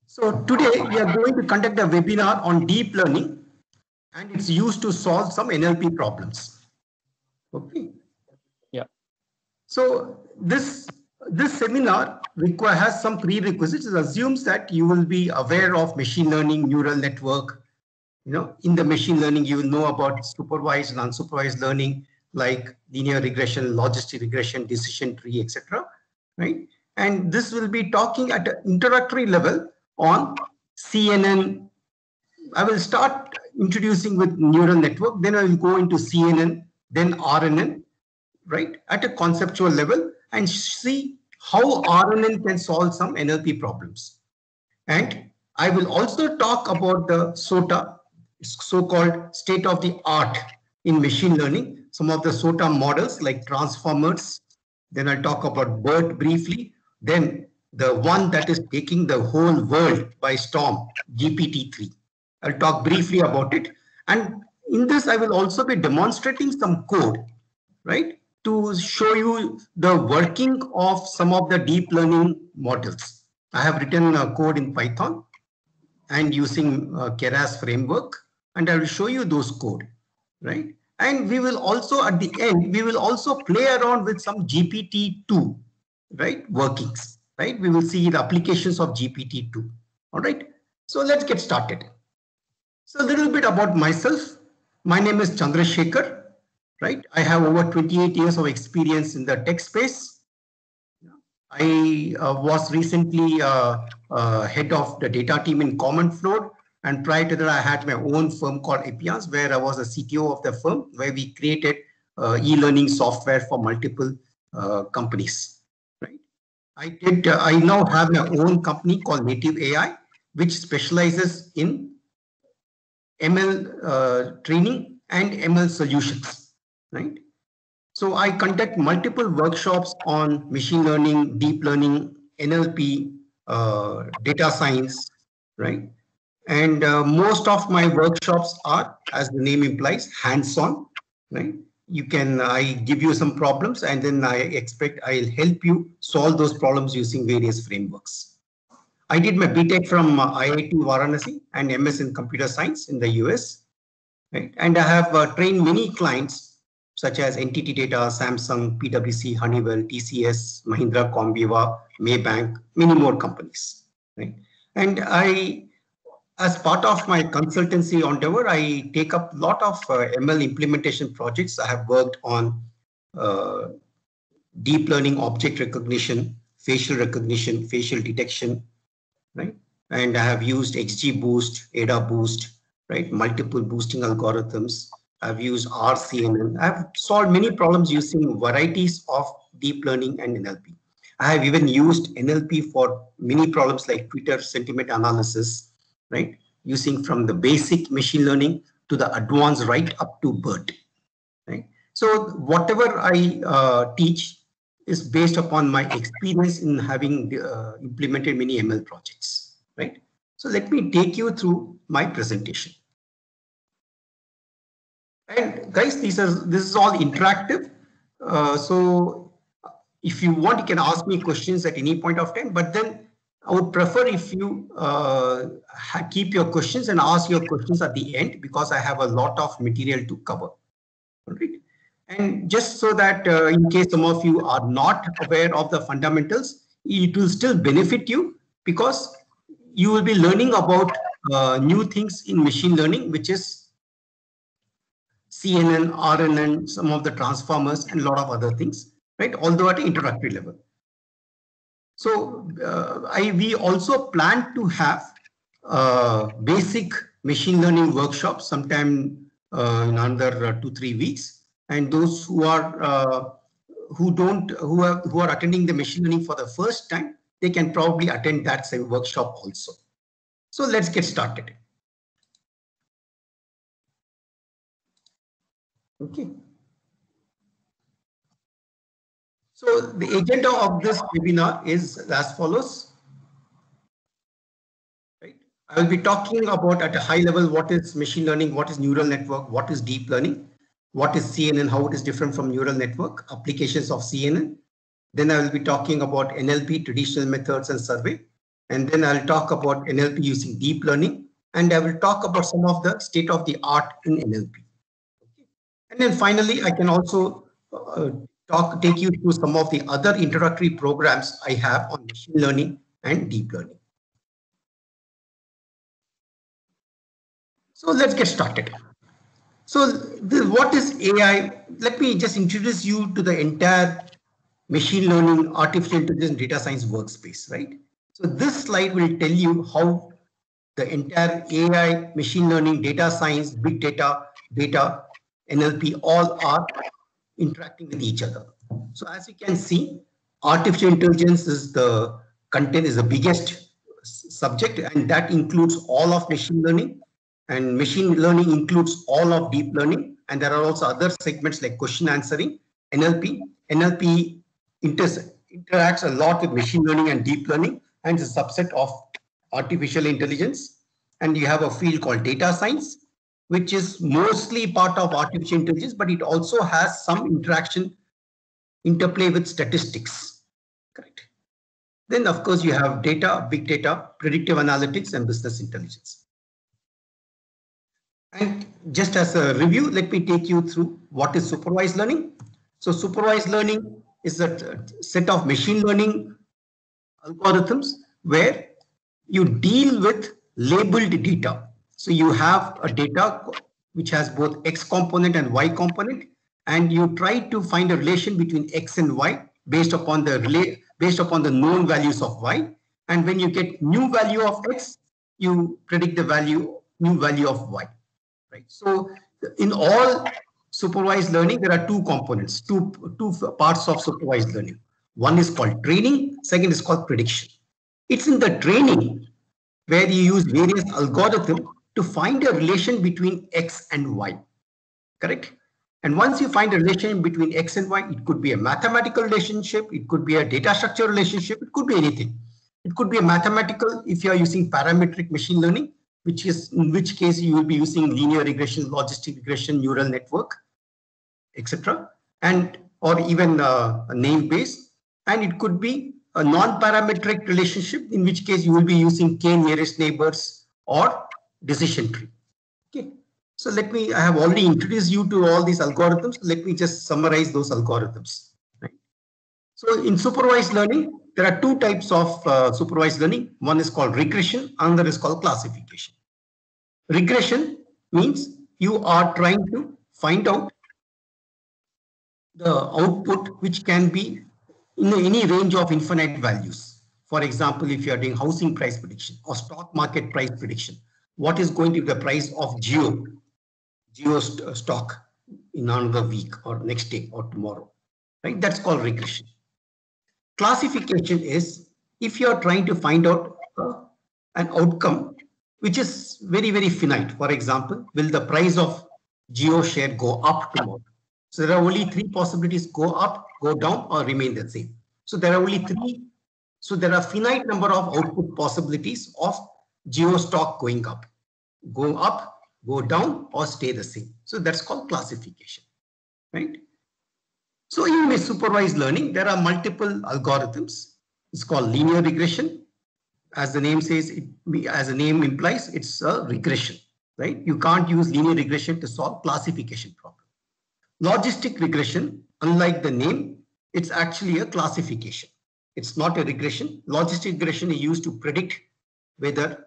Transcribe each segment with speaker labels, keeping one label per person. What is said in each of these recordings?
Speaker 1: So today we are going to conduct a webinar on deep learning and it's used to solve some NLP problems. Okay.
Speaker 2: Yeah.
Speaker 1: So this seminar has some prerequisites. It assumes that you will be aware of machine learning, neural network. In the machine learning, you will know about supervised and unsupervised learning, like linear regression, logistic regression, decision tree, etc. Right? And this will be talking at an introductory level on CNN. I will start introducing with neural network, then I will go into CNN, then RNN, right, at a conceptual level and see how RNN can solve some NLP problems. And I will also talk about the SOTA, so-called state of the art in machine learning, some of the SOTA models like transformers. Then I'll talk about BERT briefly. Then the one that is taking the whole world by storm, GPT-3. I'll talk briefly about it. And in this, I will also be demonstrating some code, right, to show you the working of some of the deep learning models. I have written a code in Python and using Keras framework, and I will show you those code, right? And we will also, at the end, we will also play around with some GPT-2, right, workings, right? We will see the applications of GPT-2, all right? So let's get started. So a little bit about myself. My name is Chandrasekhar, right? I have over 28 years of experience in the tech space. I was recently head of the data team in Common Floor. And prior to that, I had my own firm called Epians, where I was a CTO of the firm, where we created e-learning software for multiple companies. Right? I now have my own company called Native AI, which specializes in ML training and ML solutions. Right? So I conduct multiple workshops on machine learning, deep learning, NLP, data science, right? And most of my workshops are, as the name implies, hands-on, right? I give you some problems and then I expect I'll help you solve those problems using various frameworks. I did my BTech from IIT Varanasi and MS in computer science in the US, right? And I have trained many clients such as NTT Data, Samsung, PwC, Honeywell, TCS, Mahindra, Comviva, Maybank, many more companies, right? And as part of my consultancy endeavor, I take up a lot of ML implementation projects. I have worked on uh, deep learning, object recognition, facial recognition, facial detection, right? And I have used XGBoost, AdaBoost, right? Multiple boosting algorithms. I've used RCNN. I've solved many problems using varieties of deep learning and NLP. I have even used NLP for many problems like Twitter sentiment analysis, right? Using from the basic machine learning to the advanced right up to BERT, right? So whatever I teach is based upon my experience in having implemented many ML projects, right? So let me take you through my presentation. And guys, this is all interactive. So if you want, you can ask me questions at any point of time, but then I would prefer if you keep your questions and ask your questions at the end because I have a lot of material to cover. All right. And just so that in case some of you are not aware of the fundamentals, it will still benefit you because you will be learning about new things in machine learning, which is CNN, RNN, some of the transformers, and a lot of other things, right? Although at an introductory level. So we also plan to have basic machine learning workshops sometime in under 2-3 weeks, and those who are attending the machine learning for the first time, they can probably attend that same workshop also. So let's get started. Okay. So the agenda of this webinar is as follows. Right? I will be talking about at a high level what is machine learning, what is neural network, what is deep learning, what is CNN, how it is different from neural network, applications of CNN. Then I will be talking about NLP, traditional methods and survey. and then I'll talk about NLP using deep learning, and I will talk about some of the state of the art in NLP. Okay. And then finally, I can also take you through some of the other introductory programs I have on machine learning and deep learning. So let's get started. So what is AI? Let me just introduce you to the entire machine learning, artificial intelligence, data science workspace, right? So this slide will tell you how the entire AI, machine learning, data science, big data, NLP, all are interacting with each other. So as you can see, artificial intelligence is the content is the biggest subject, and that includes all of machine learning, and machine learning includes all of deep learning, and there are also other segments like question answering. NLP interacts a lot with machine learning and deep learning, and is a subset of artificial intelligence. And you have a field called data science, which is mostly part of artificial intelligence, but it also has some interplay with statistics. Correct. Then, of course, you have data, big data, predictive analytics, and business intelligence. And just as a review, let me take you through what is supervised learning. So supervised learning is a set of machine learning algorithms where you deal with labeled data. So you have a data which has both X component and Y component, and you try to find a relation between X and Y based upon the known values of Y. And when you get new value of X, you predict the new value of Y. Right. So in all supervised learning, there are two components, two parts of supervised learning. One is called training, second is called prediction. It's in the training where you use various algorithms to find a relation between X and Y. Correct? And once you find a relation between X and Y, it could be a mathematical relationship, it could be a data structure relationship, it could be anything. It could be a mathematical if you are using parametric machine learning, in which case you will be using linear regression, logistic regression, neural network, etc. And or even a name base. And it could be a non-parametric relationship, in which case you will be using k nearest neighbors or decision tree. Okay. So I have already introduced you to all these algorithms. Let me just summarize those algorithms. Right. So in supervised learning, there are two types of supervised learning. One is called regression, another is called classification. Regression means you are trying to find out the output which can be in any range of infinite values. For example, if you are doing housing price prediction or stock market price prediction, what is going to be the price of Jio stock in another week or next day or tomorrow, right? That's called regression. Classification is if you are trying to find out an outcome which is very, very finite. For example, will the price of Jio share go up tomorrow? So there are only three possibilities: go up, go down, or remain the same. So there are only three. So there are finite number of output possibilities of Jio stock going up, go down, or stay the same. So that's called classification, right? So in supervised learning, there are multiple algorithms. It's called linear regression. As the name says, as the name implies, it's a regression, right? You can't use linear regression to solve classification problem. Logistic regression, unlike the name, it's actually a classification. It's not a regression. Logistic regression is used to predict whether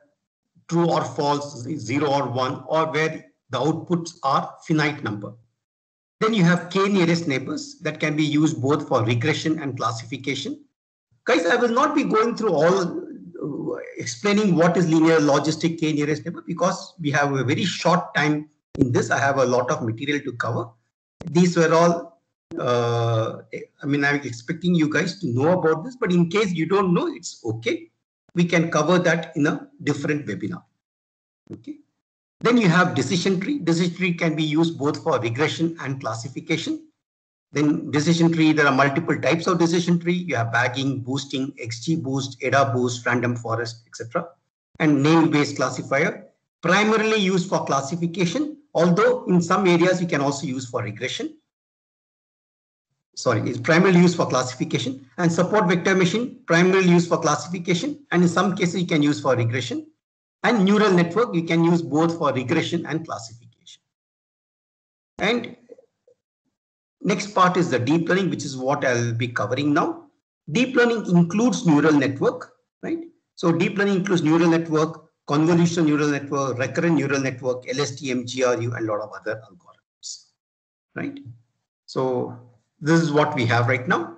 Speaker 1: true or false, 0 or 1, or where the outputs are finite number. Then you have k nearest neighbors that can be used both for regression and classification. Guys, I will not be going through all explaining what is linear, logistic, k nearest neighbor, because we have a very short time in this. I have a lot of material to cover. These were all, I'm expecting you guys to know about this, but in case you don't know, it's okay. We can cover that in a different webinar. Okay. Then you have decision tree. Decision tree can be used both for regression and classification. Then decision tree, there are multiple types of decision tree. You have bagging, boosting, XGBoost, AdaBoost, random forest, etc. And name-based classifier, primarily used for classification, although in some areas you can also use for regression. sorry, is primarily used for classification, and support vector machine primarily used for classification, and in some cases you can use for regression, and neural network you can use both for regression and classification. And next part is the deep learning, which is what I'll be covering now. Deep learning includes neural network, right? So deep learning includes neural network, convolutional neural network, recurrent neural network, LSTM, GRU, and a lot of other algorithms, right? So this is what we have right now.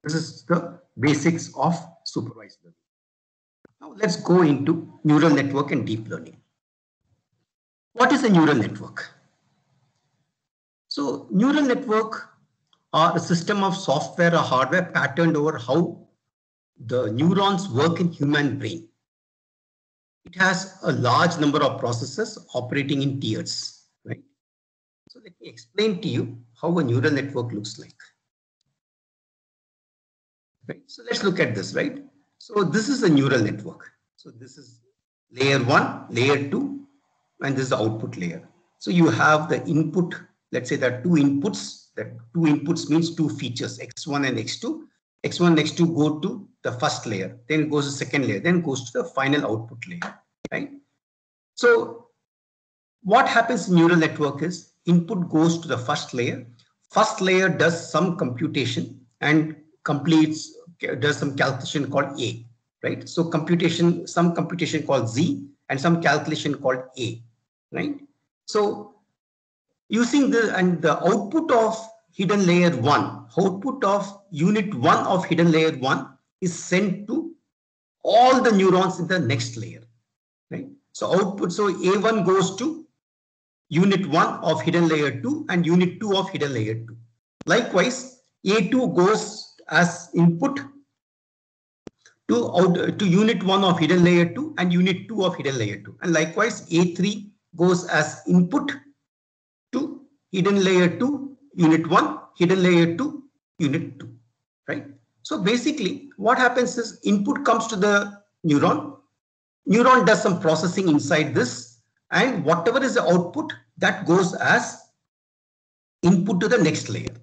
Speaker 1: This is the basics of supervised learning. Now let's go into neural network and deep learning. What is a neural network? So neural network are a system of software or hardware patterned over how the neurons work in human brain. It has a large number of processes operating in tiers, right? So let me explain to you how a neural network looks like. Right? So let's look at this, right? So this is a neural network. So this is layer 1, layer 2, and this is the output layer. So you have the input, let's say there are two inputs. That two inputs means two features, x1 and x2. x1 and x2 go to the first layer, then it goes to second layer, then goes to the final output layer, right? So what happens in neural network is input goes to the first layer. First layer does some computation and does some calculation called A, right? So computation, some computation called Z and some calculation called A, right? So using the output of hidden layer 1, output of unit 1 of hidden layer 1 is sent to all the neurons in the next layer, right? So output, so A1 goes to unit 1 of hidden layer 2 and unit 2 of hidden layer 2. Likewise, A2 goes as input to unit 1 of hidden layer 2 and unit 2 of hidden layer 2. And likewise, A3 goes as input to hidden layer 2, unit 1, hidden layer 2, unit 2, right? So basically what happens is input comes to the neuron does some processing inside this, and whatever is the output that goes as input to the next layer,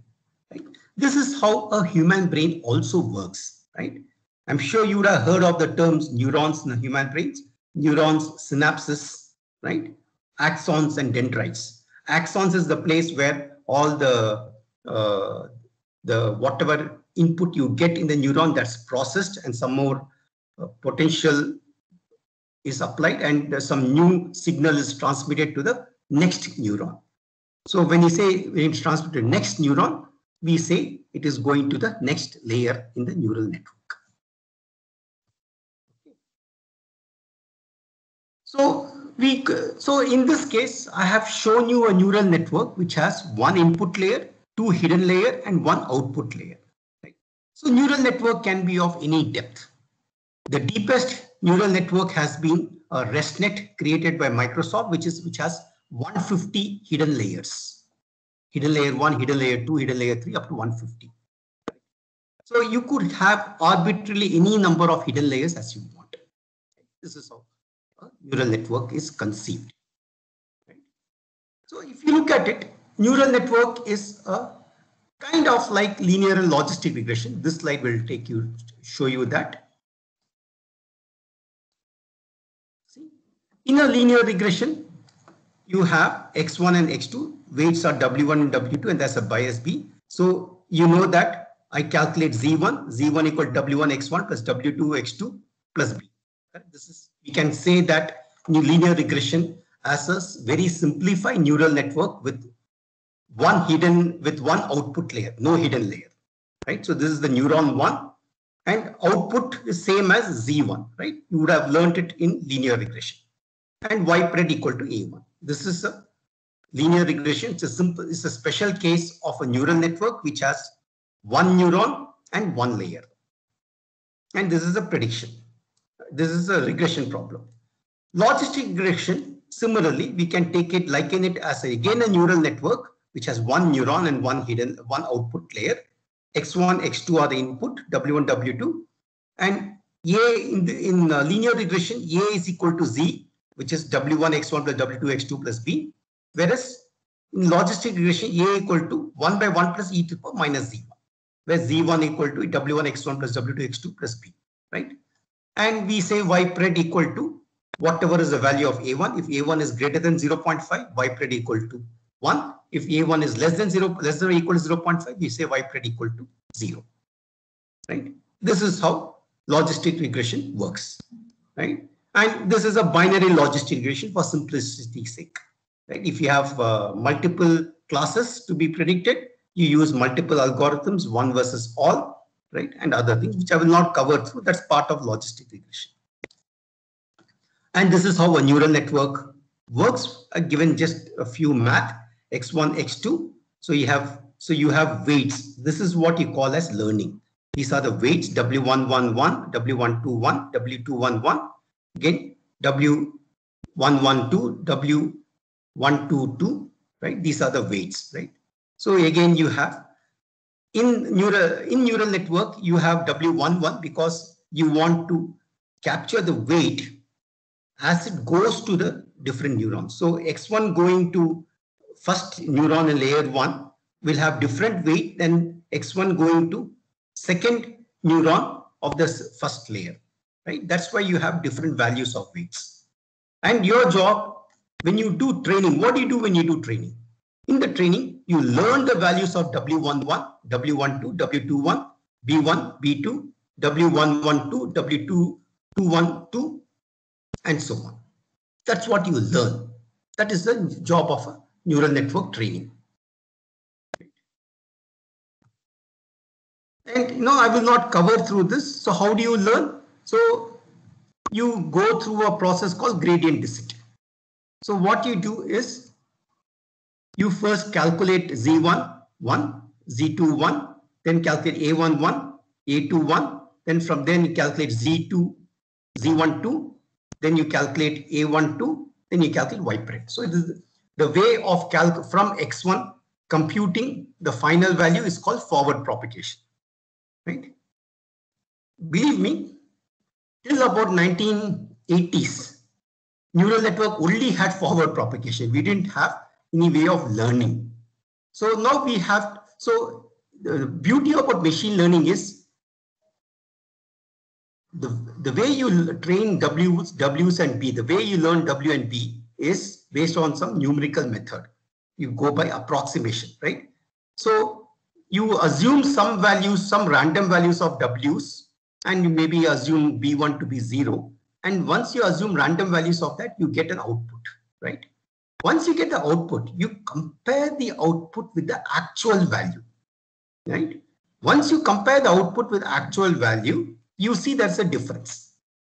Speaker 1: right? This is how a human brain also works, right? I'm sure you would have heard of the terms neurons in the human brains, neurons, synapses, right? Axons and dendrites. Axons is the place where all the whatever input you get in the neuron that's processed and some more potential is applied and some new signal is transmitted to the next neuron. So when it's transmitted to the next neuron, we say it is going to the next layer in the neural network. So in this case, I have shown you a neural network which has one input layer, two hidden layer, and one output layer. Right? So neural network can be of any depth. The deepest neural network has been a ResNet created by Microsoft, which has 150 hidden layers. Hidden layer 1, hidden layer 2, hidden layer 3, up to 150. So you could have arbitrarily any number of hidden layers as you want. This is how a neural network is conceived. Right? So if you look at it, neural network is a kind of like linear and logistic regression. This slide will show you that. See, in a linear regression, you have x1 and x2, weights are w1 and w2, and that's a bias b. So you know that I calculate z1 equal w1 x1 plus w2 x2 plus b. This is, we can say that linear regression as a very simplified neural network with one output layer, no hidden layer, right? So this is the neuron 1, and output is same as z1, right? You would have learned it in linear regression, and y-pred equal to a1. This is a linear regression. It's a special case of a neural network which has one neuron and one layer, and this is a prediction. This is a regression problem. Logistic regression, similarly, we can liken it as again a neural network which has one neuron and one output layer. X1, X2 are the input, W1, W2, and in linear regression, A is equal to Z, which is W1, X1 plus W2, X2 plus B, whereas in logistic regression, A equal to 1 by 1 plus e to the power minus z1, where z1 equal to w1 x1 plus w2 x2 plus b, right? And we say y pred equal to whatever is the value of a1. If a1 is greater than 0.5, y pred equal to 1. If a1 is less than or equal to 0.5, we say y pred equal to 0, right? This is how logistic regression works, right? And this is a binary logistic regression for simplicity's sake, right? If you have multiple classes to be predicted, you use multiple algorithms, one versus all, right? And other things, which I will not cover through. That's part of logistic regression. And this is how a neural network works, given just a few math, x1, x2. So you have weights. This is what you call as learning. These are the weights, W111, W121, W211, again, W112, W122, right? These are the weights, right? So again, you have in neural network, you have W11 because you want to capture the weight as it goes to the different neurons. So X1 going to first neuron in layer 1 will have different weight than X1 going to second neuron of the first layer, right? That's why you have different values of weights. And your job, when you do training, what do you do when you do training? In the training, you learn the values of W11, W12, W21, B1, B2, W112, W212, and so on. That's what you learn. That is the job of a neural network training. And I will not cover through this. So how do you learn? So you go through a process called gradient descent. So what you do is you first calculate Z1, 1, Z2, 1, then calculate A1, 1, A2, 1, then from then you calculate Z2, Z1, 2, then you calculate A1, 2, then you calculate Y pred. So it is the way of from X1 computing the final value is called forward propagation, right? Believe me, till about 1980s, neural network only had forward propagation. We didn't have any way of learning. So now we have, so the beauty about machine learning is the way you train W's and B, the way you learn W and B is based on some numerical method. You go by approximation, right? So you assume some values, some random values of W's, and you maybe assume B1 to be 0. And once you assume random values of that, you get an output, right? Once you get the output, you compare the output with the actual value, right? Once you compare the output with actual value, you see there's a difference.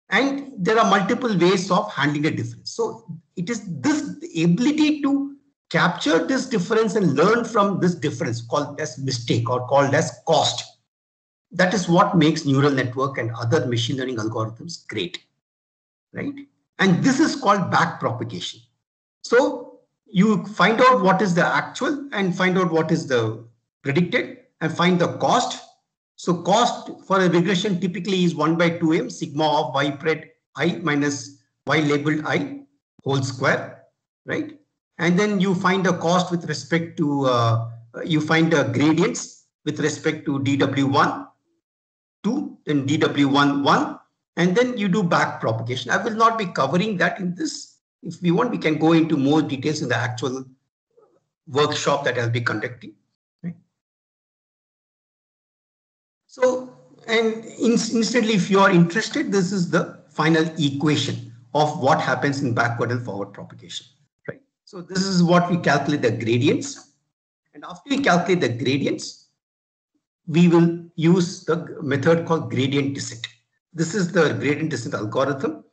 Speaker 1: And there are multiple ways of handling the difference. So it is this ability to capture this difference and learn from this difference called as mistake or called as cost. That is what makes neural network and other machine learning algorithms great, right? And this is called back propagation. So you find out what is the actual and find out what is the predicted and find the cost. So cost for a regression typically is 1 by 2m sigma of y pred I minus y labeled I whole square, right? And then you find the cost with respect to, you find the gradients with respect to dw1, 2, then dw1, 1, and then you do back propagation. I will not be covering that in this. If we want, we can go into more details in the actual workshop that I'll be conducting. Right? So, and instantly, if you are interested, this is the final equation of what happens in backward and forward propagation. Right? So this is what we calculate the gradients. And after we calculate the gradients, we will use the method called gradient descent. This is the gradient descent algorithm.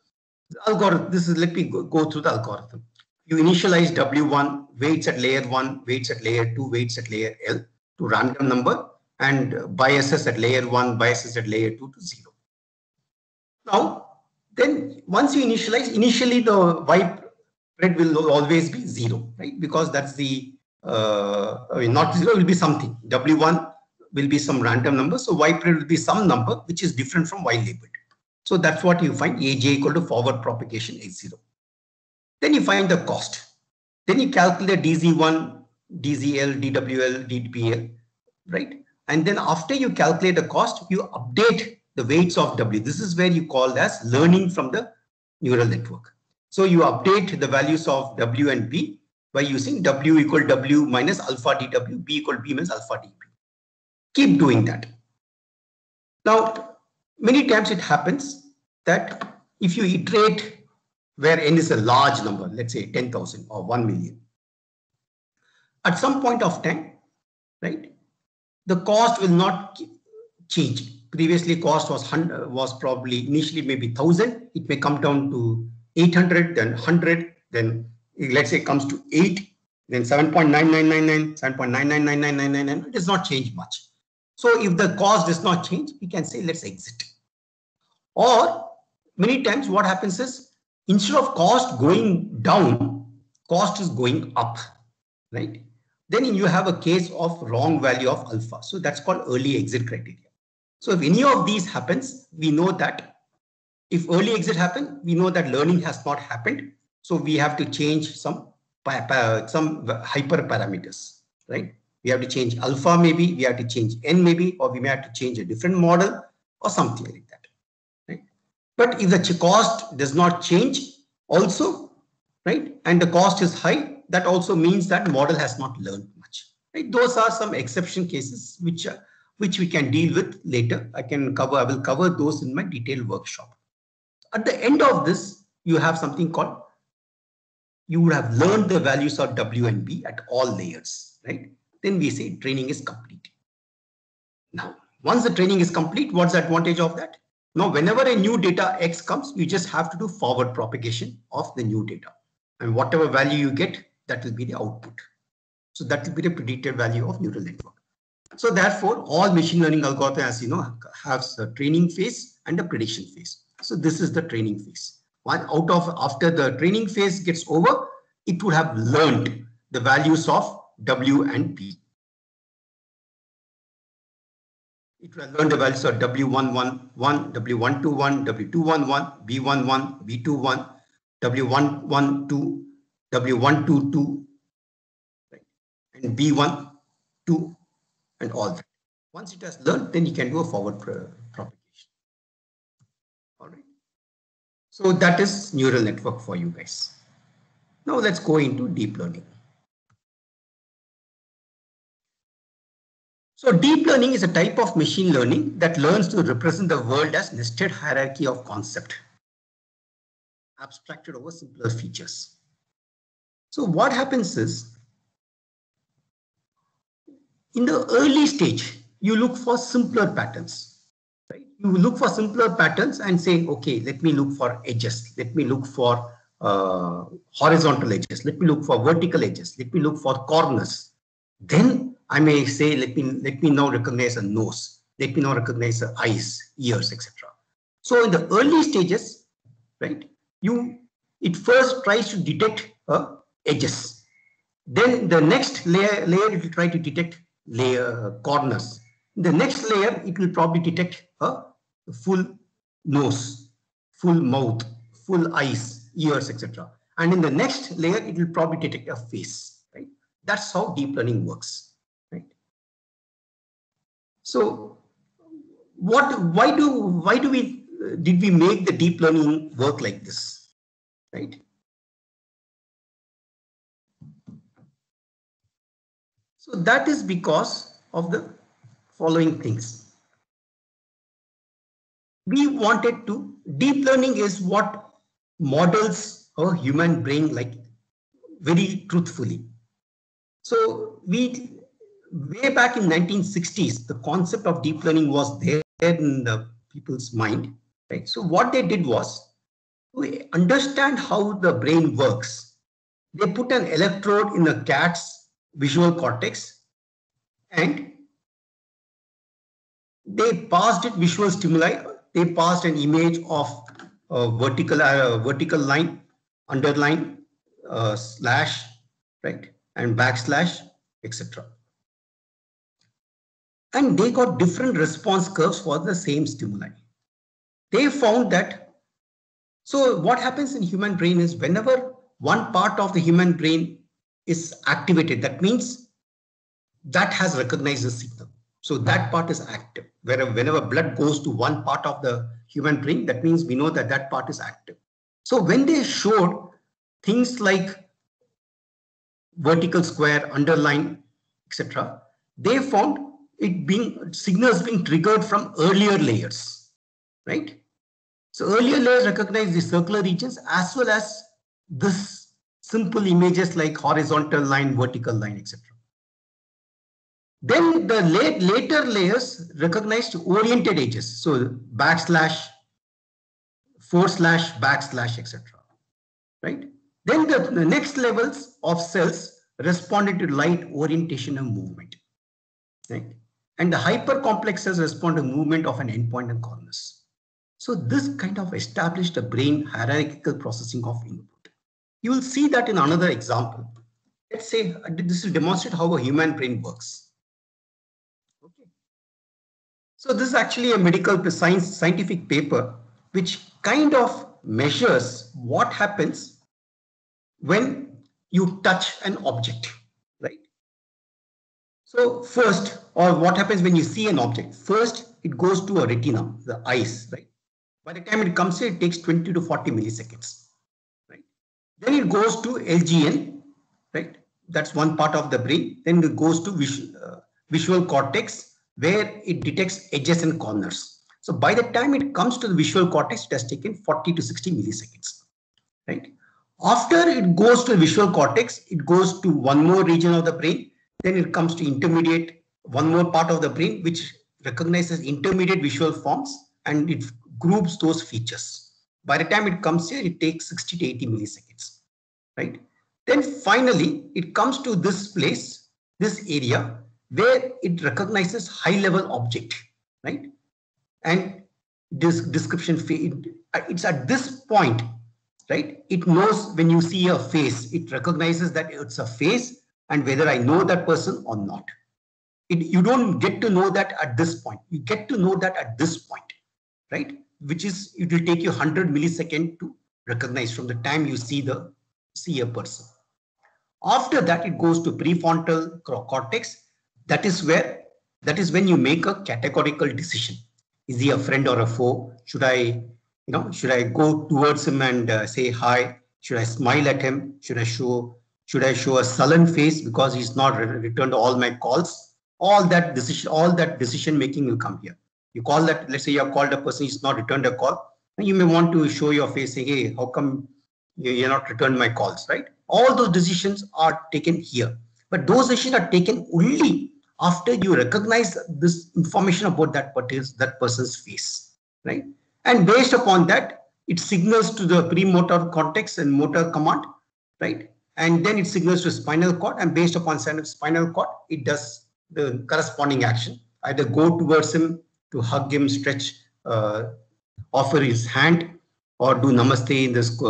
Speaker 1: Let me go through the algorithm. You initialize W1, weights at layer 1, weights at layer 2, weights at layer L to random number, and biases at layer 1, biases at layer 2 to 0. Now, then once you initialize, initially the Y pred will always be 0, right? Because that's the, not 0, will be something. W1 will be some random number. So Y pred will be some number which is different from Y labeled. So that's what you find, AJ equal to forward propagation X0. Then you find the cost. Then you calculate DZ1 DZL, DWL, DPL, right? And then after you calculate the cost, you update the weights of W. This is where you call as learning from the neural network. So you update the values of W and B by using W equal W minus alpha DW, B equal B minus alpha DB. Keep doing that. Now, many times it happens that if you iterate where n is a large number, let's say 10,000 or 1 million, at some point of time, right, the cost will not change. Previously, cost was probably initially maybe 1,000. It may come down to 800, then 100, then let's say it comes to 8, then 7.9999, 7.9999999. It does not change much. So if the cost does not change, we can say let's exit. Or many times what happens is instead of cost going down, cost is going up, right? Then you have a case of wrong value of alpha. So that's called early exit criteria. So if any of these happens, we know that if early exit happens, we know that learning has not happened. So we have to change some hyperparameters, right? We have to change alpha maybe, we have to change n maybe, or we may have to change a different model or something like that, right? But if the cost does not change also, right, and the cost is high, that also means that model has not learned much, right? Those are some exception cases which we can deal with later. I will cover those in my detailed workshop. At the end of this, you have something called, you would have learned the values of W and B at all layers, right? Then we say training is complete. Now, once the training is complete, what's the advantage of that? Now, whenever a new data X comes, you just have to do forward propagation of the new data. And whatever value you get, that will be the output. So that will be the predicted value of neural network. So therefore, all machine learning algorithms, as you know, have a training phase and a prediction phase. So this is the training phase. After the training phase gets over, it would have learned the values of W and P. It will learn the values of W111, W121, W211, B11, B21, W112, W122, right, and B12, and all that. Once it has learned, then you can do a forward propagation. All right. So that is neural network for you guys. Now let's go into deep learning. So deep learning is a type of machine learning that learns to represent the world as nested hierarchy of concept, abstracted over simpler features. So what happens is, in the early stage, you look for simpler patterns, right? You look for simpler patterns and say, okay, let me look for edges. Let me look for horizontal edges. Let me look for vertical edges. Let me look for corners. Then I may say, let me now recognize a nose. Let me now recognize eyes, ears, etc. So in the early stages, right, it first tries to detect edges. Then the next layer it will try to detect corners. The next layer, it will probably detect a full nose, full mouth, full eyes, ears, etc. And in the next layer, it will probably detect a face, right? That's how deep learning works, right? So why did we make the deep learning work like this, right? So that is because of the following things. We wanted to, deep learning is what models a human brain like very truthfully. So way back in 1960s, the concept of deep learning was there in the people's mind, right? So what they did was to understand how the brain works. They put an electrode in a cat's visual cortex and they passed it visual stimuli. They passed an image of a vertical line, underline, slash, right, and backslash, etc. And they got different response curves for the same stimuli. They found that, so what happens in human brain is whenever one part of the human brain is activated. That means that has recognized the signal. So that part is active. Whenever blood goes to one part of the human brain, that means we know that that part is active. So when they showed things like vertical square, underline, etc., they found signals being triggered from earlier layers, right? So earlier layers recognize the circular regions as well as this simple images like horizontal line, vertical line, etc. Then the later layers recognized oriented edges. So backslash, forward/, backslash, etc. Right? Then the next levels of cells responded to light, orientation, and movement. Right? And the hypercomplex cells respond to movement of an endpoint and corners. So this kind of established a brain hierarchical processing of input. You will see that in another example. Let's say this will demonstrate how a human brain works. Okay. So this is actually a medical scientific paper which kind of measures what happens when you touch an object, right? So first, or what happens when you see an object? First, it goes to a retina, the eyes, right? By the time it comes here, it takes 20 to 40 milliseconds, right? Then it goes to LGN, right? That's one part of the brain. Then it goes to visual cortex, where it detects edges and corners. So by the time it comes to the visual cortex, it has taken 40 to 60 milliseconds, right? After it goes to the visual cortex, it goes to one more region of the brain. Then it comes to intermediate, one more part of the brain, which recognizes intermediate visual forms and it groups those features. By the time it comes here, it takes 60 to 80 milliseconds, right? Then finally, it comes to this place, this area, where it recognizes high-level object, right? And this description, it's at this point, right? It knows when you see a face, it recognizes that it's a face and whether I know that person or not. You don't get to know that at this point. You get to know that at this point, right? Which is, it will take you 100 milliseconds to recognize from the time you see a person. After that, it goes to prefrontal cortex. That is when you make a categorical decision. Is he a friend or a foe? Should I go towards him and say hi? Should I smile at him? Should I show a sullen face because he's not returned all my calls? All that decision making will come here. You call that, let's say you have called a person, he's not returned a call, and you may want to show your face saying, hey, how come you're not returned my calls, right? All those decisions are taken here. But those decisions are taken only after you recognize this information about that person's face, right? And based upon that, it signals to the premotor cortex and motor command, right? And then it signals to spinal cord, and based upon spinal cord, it does the corresponding action. Either go towards him to hug him, stretch, offer his hand, or do namaste in this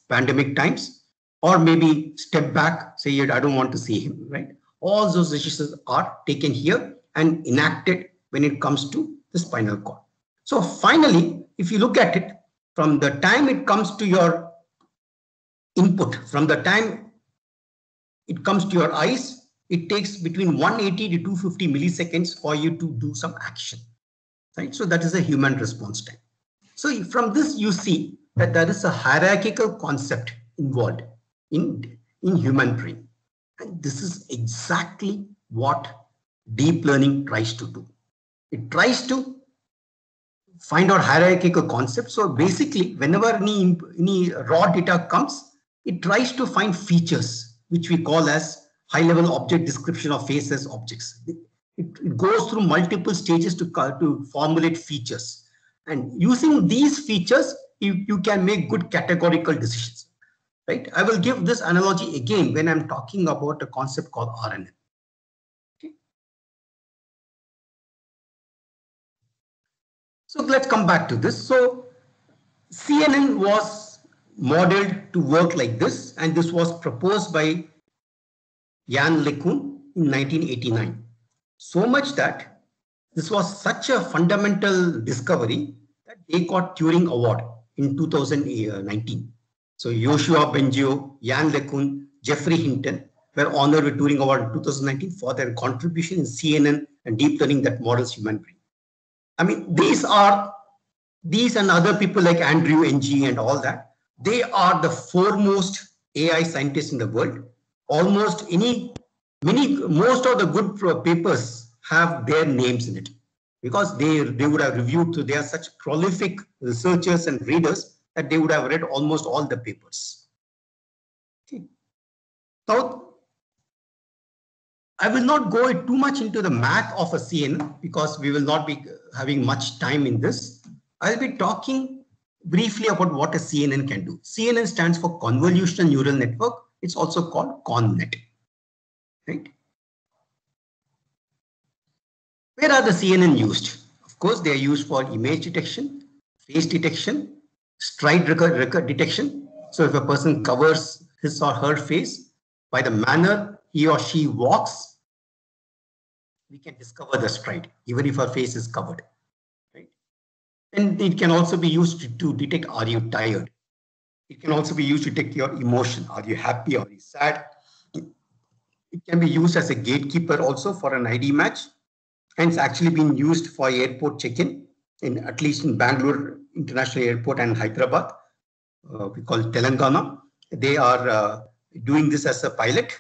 Speaker 1: pandemic times, or maybe step back, say, I don't want to see him, right? All those decisions are taken here and enacted when it comes to the spinal cord. So finally, if you look at it, from the time it comes to your input, from the time it comes to your eyes, it takes between 180 to 250 milliseconds for you to do some action, right? So that is a human response time. So from this, you see that there is a hierarchical concept involved in human brain. And this is exactly what deep learning tries to do. It tries to find out hierarchical concepts. So basically, whenever any raw data comes, it tries to find features, which we call as high-level object description of faces objects. It goes through multiple stages to formulate features. And using these features, you can make good categorical decisions. Right? I will give this analogy again when I'm talking about a concept called RNN. Okay. So let's come back to this. So CNN was modeled to work like this, and this was proposed by Yann LeCun in 1989. So much that this was such a fundamental discovery that they got Turing Award in 2019. So Yoshua Bengio, Yann LeCun, Geoffrey Hinton were honored with Turing Award in 2019 for their contribution in CNN and deep learning that models human brain. I mean, these and other people like Andrew Ng and all that, they are the foremost AI scientists in the world. Almost most of the good papers have their names in it because they would have reviewed, so they are such prolific researchers and readers that they would have read almost all the papers. Okay. Now, I will not go too much into the math of a CNN because we will not be having much time in this. I'll be talking briefly about what a CNN can do. CNN stands for Convolutional Neural Network. It's also called ConNet. Right? Where are the CNN used? Of course, they are used for image detection, face detection, stride record detection. So if a person covers his or her face, by the manner he or she walks, we can discover the stride, even if her face is covered. Right? And it can also be used to detect, are you tired? It can also be used to detect your emotion. Are you happy? Are you sad? It can be used as a gatekeeper also for an ID match. And it's actually been used for airport check-in, at least in Bangalore International Airport and Hyderabad. We call it Telangana. They are doing this as a pilot.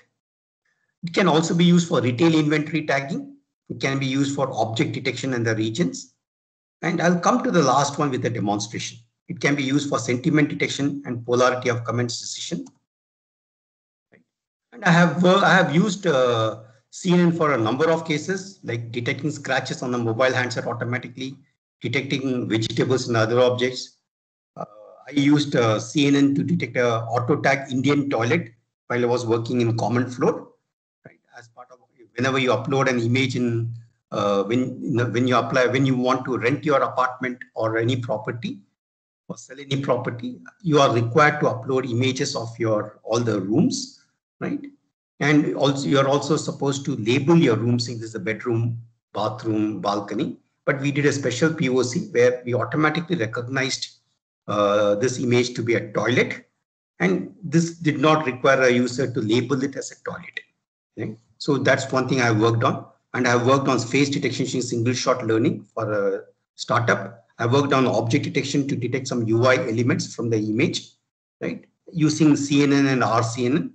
Speaker 1: It can also be used for retail inventory tagging. It can be used for object detection in the regions. And I'll come to the last one with a demonstration. It can be used for sentiment detection and polarity of comments decision. And I have used CNN for a number of cases, like detecting scratches on the mobile handset automatically, detecting vegetables and other objects. I used CNN to detect a auto tag Indian toilet while I was working in Common Floor. Right, as part of whenever you upload an image in when you want to rent your apartment or any property or sell any property, you are required to upload images of all the rooms, right? And also you are also supposed to label your room saying this is a bedroom, bathroom, balcony. But we did a special POC where we automatically recognized this image to be a toilet, and this did not require a user to label it as a toilet. Okay? So that's one thing I worked on, and I worked on face detection using single shot learning for a startup. I worked on object detection to detect some UI elements from the image, right? Using CNN and RCNN,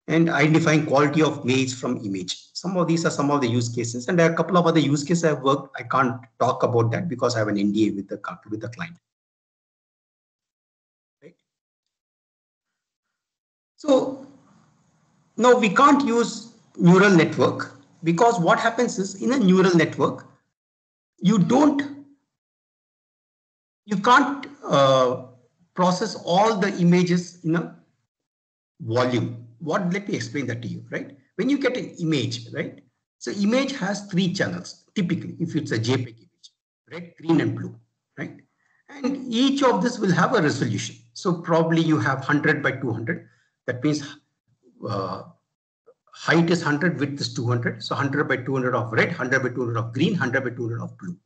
Speaker 1: and identifying quality of maze from image. Some of these are some of the use cases, and there are a couple of other use cases I've worked. I can't talk about that because I have an NDA with the client. Right? So now we can't use neural network because what happens is in a neural network, you can't process all the images in a volume. Let me explain that to you, right? When you get an image, right? So image has 3 channels, typically, if it's a JPEG image, red, green, and blue, right? And each of this will have a resolution. So probably you have 100 by 200. That means height is 100, width is 200. So 100 by 200 of red, 100 by 200 of green, 100 by 200 of blue,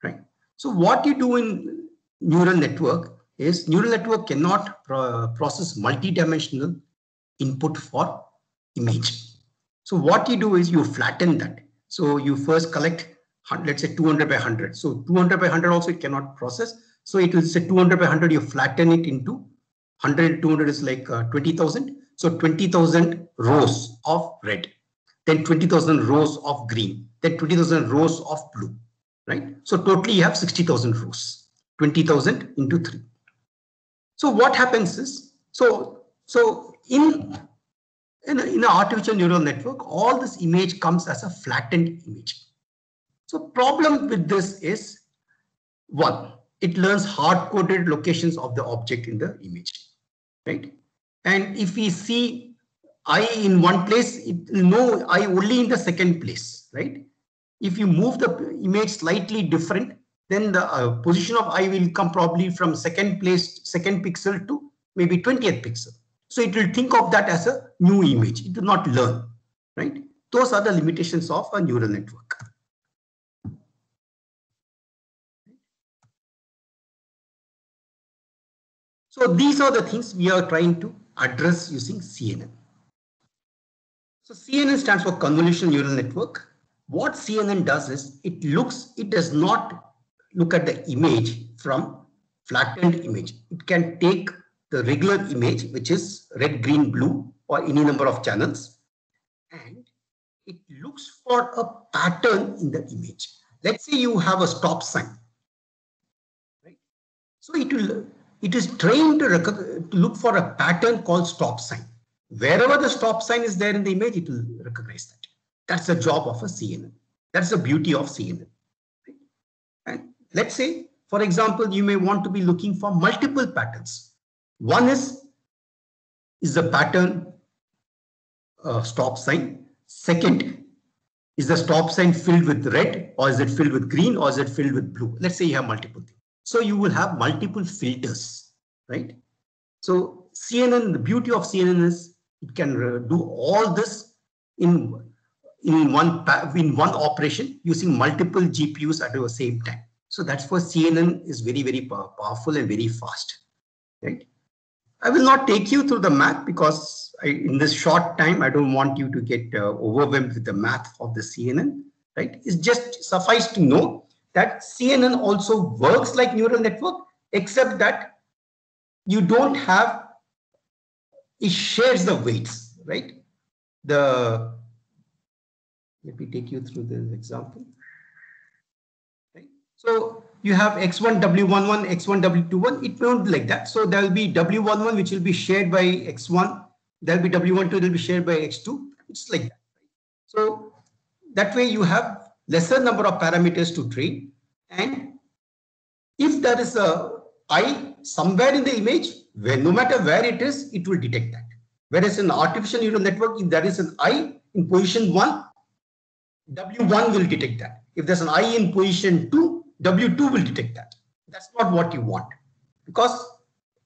Speaker 1: right? So what you do in neural network is neural network cannot process multi-dimensional input for image. So what you do is you flatten that. So you first collect, let's say 200 by 100. So 200 by 100 also it cannot process. So it will say 200 by 100, you flatten it into 100, 200 is like 20,000. So 20,000 rows of red, then 20,000 rows of green, then 20,000 rows of blue, right? So totally you have 60,000 rows, 20,000 into 3. So what happens is, so in an artificial neural network, all this image comes as a flattened image. So problem with this is, one, it learns hard-coded locations of the object in the image, right? And if we see eye in one place, it will know eye only in the second place, right? If you move the image slightly different, then the position of eye will come probably from second pixel to maybe 20th pixel. So it will think of that as a new image. It will not learn, right? Those are the limitations of a neural network. So these are the things we are trying to address using CNN. So CNN stands for convolutional neural network. What CNN does is it does not look at the image from flattened image. It can take the regular image, which is red, green, blue, or any number of channels, and it looks for a pattern in the image. Let's say you have a stop sign, right? So it is trained to look for a pattern called stop sign. Wherever the stop sign is there in the image, it will recognize that. That's the job of a CNN. That's the beauty of CNN. Right? And let's say, for example, you may want to be looking for multiple patterns. One is the pattern stop sign. Second, is the stop sign filled with red, or is it filled with green, or is it filled with blue? Let's say you have multiple things. So you will have multiple filters, right? So CNN, the beauty of CNN is it can do all this in one operation using multiple GPUs at the same time. So that's why CNN is very, very powerful and very fast, right? I will not take you through the math because in this short time, I don't want you to get overwhelmed with the math of the CNN, right? It's just suffice to know that CNN also works like neural network, except that you don't have, it shares the weights, right? Let me take you through this example. Right? So you have X1 W11, X1 W21, it won't be like that. So there will be W11 which will be shared by X1, there will be W12 that will be shared by X2. It's like that. So that way you have lesser number of parameters to train, and if there is a I somewhere in the image, where no matter where it is, it will detect that. Whereas in artificial neural network, if there is an I in position 1, W1 will detect that. If there's an I in position 2, W2 will detect that. That's not what you want, because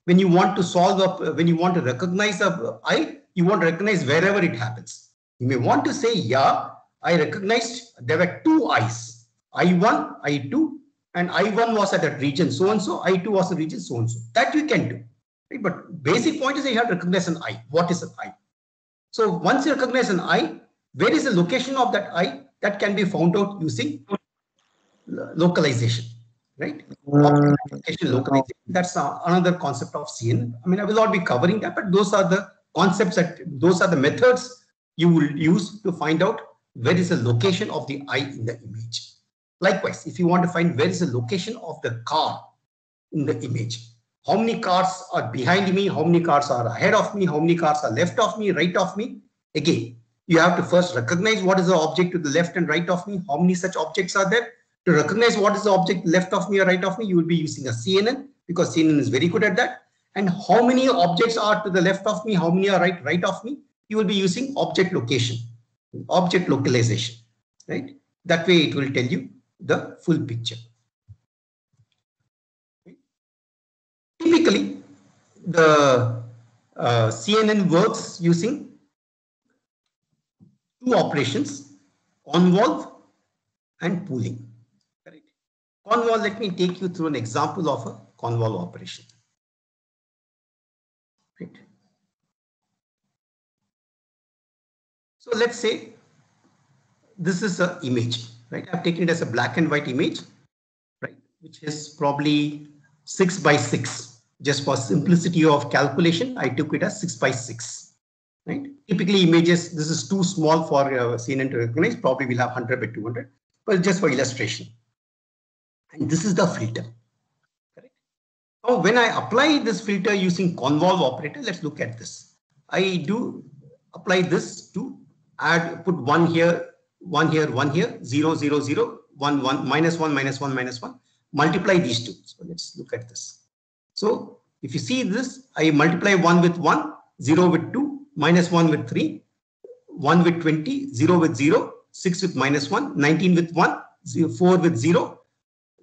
Speaker 1: when you want to when you want to recognize a I, you want to recognize wherever it happens. You may want to say, yeah, I recognized there were two I's, I1, I2, and I1 was at a region so and so, I2 was a region so and so. That you can do. Right? But basic point is that you have to recognize an I. What is an I? So once you recognize an I, where is the location of that I? That can be found out using localization, right? Localization. That's another concept of CNN. I mean, I will not be covering that, but those are the concepts those are the methods you will use to find out where is the location of the I in the image. Likewise, if you want to find where is the location of the car in the image, how many cars are behind me, how many cars are ahead of me, how many cars are left of me, right of me. Again, you have to first recognize what is the object to the left and right of me, how many such objects are there. To recognize what is the object left of me or right of me, you will be using a CNN, because CNN is very good at that. And how many objects are to the left of me, how many are right of me, you will be using object location, object localization, right? That way it will tell you the full picture. Typically, the CNN works using two operations, convolve and pooling. Correct. Convolve, let me take you through an example of a convolve operation. Right. So let's say this is an image, right? I've taken it as a black and white image, right? Which is probably 6 by 6. Just for simplicity of calculation, I took it as 6 by 6. Right? Typically images, this is too small for CNN to recognize. Probably we'll have 100 by 200, but just for illustration. And this is the filter. Correct? Now, when I apply this filter using convolve operator, let's look at this. I do apply this to put 1 here, 1 here, 1 here, 0, 0, 0, 1, 1, minus 1, minus 1, minus 1. Multiply these two. So let's look at this. So if you see this, I multiply 1 with 1, 0 with 2, minus 1 with 3, 1 with 20, 0 with 0, 6 with minus 1, 19 with 1, 4 with 0,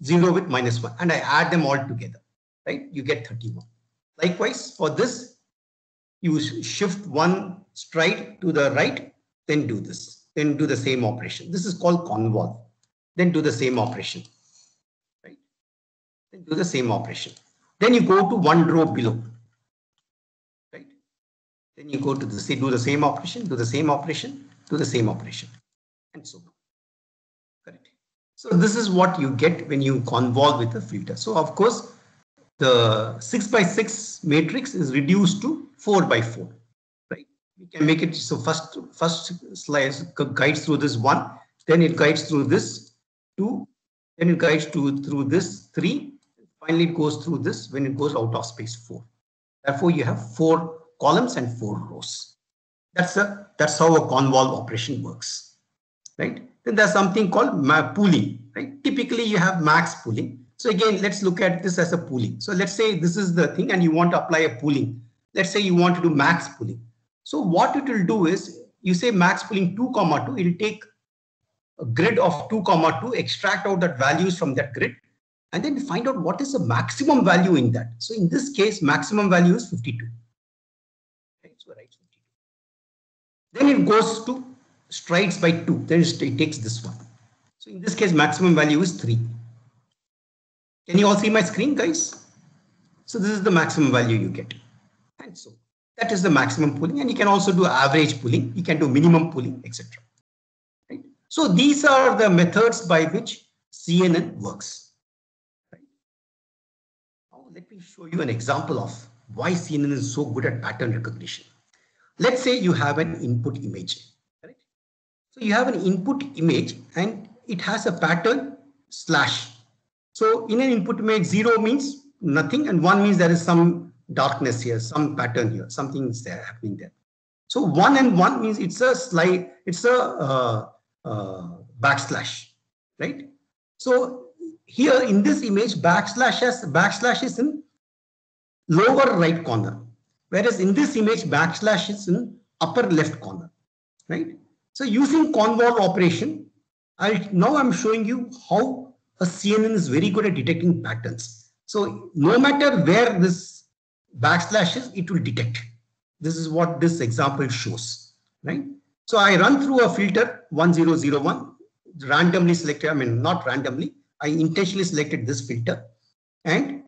Speaker 1: 0 with minus 1. And I add them all together, right? You get 31. Likewise, for this, you shift one stride to the right, then do this, then do the same operation. This is called convolve. Then do the same operation, right? Then do the same operation. Then you go to one row below, right? Then you go to do the same operation, do the same operation, to the same operation, and so on. Correct. So this is what you get when you convolve with a filter. So of course, the 6 by 6 matrix is reduced to 4 by 4. Right? We can make it so first slice guides through this 1, then it guides through this 2, then it guides through this 3. Finally, it goes through this when it goes out of space 4. Therefore, you have 4 columns and 4 rows. That's how a convolve operation works, right? Then there's something called pooling, right? Typically, you have max pooling. So again, let's look at this as a pooling. So let's say this is the thing, and you want to apply a pooling. Let's say you want to do max pooling. So what it will do is you say max pooling 2, 2. It will take a grid of 2, 2, extract out that values from that grid, and then find out what is the maximum value in that. So in this case, maximum value is 52. Right? So write 52. Then it goes to strides by 2. Then it takes this one. So in this case, maximum value is 3. Can you all see my screen, guys? So this is the maximum value you get. And so that is the maximum pooling. And you can also do average pooling. You can do minimum pooling, etc. Right? So these are the methods by which CNN works. Let me show you an example of why CNN is so good at pattern recognition. Let's say you have an input image. Right? So you have an input image and it has a pattern slash. So in an input image, 0 means nothing and 1 means there is some darkness here, some pattern here, something is there happening there. So 1 and 1 means it's a slide, it's a backslash, right? So here in this image, backslash is in lower right corner, whereas in this image, backslash is in upper left corner, right? So using convolve operation, now I'm showing you how a CNN is very good at detecting patterns. So no matter where this backslash is, it will detect. This is what this example shows, right? So I run through a filter 1001, randomly selected, I mean, not randomly, I intentionally selected this filter and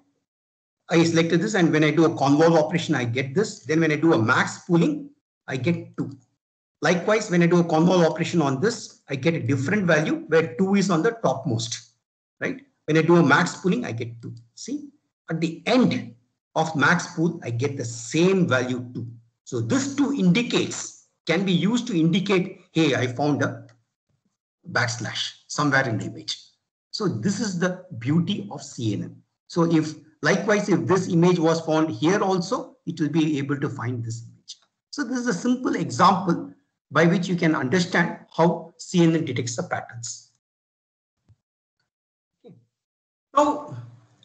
Speaker 1: I selected this, and when I do a convolve operation, I get this. Then when I do a max pooling, I get 2. Likewise, when I do a convolve operation on this, I get a different value where 2 is on the topmost, right? When I do a max pooling, I get 2. See, at the end of max pool, I get the same value 2. So this 2 indicates, can be used to indicate, hey, I found a backslash somewhere in the image. So this is the beauty of CNN. So if likewise, if this image was found here also, it will be able to find this image. So this is a simple example by which you can understand how CNN detects the patterns. Okay. Now,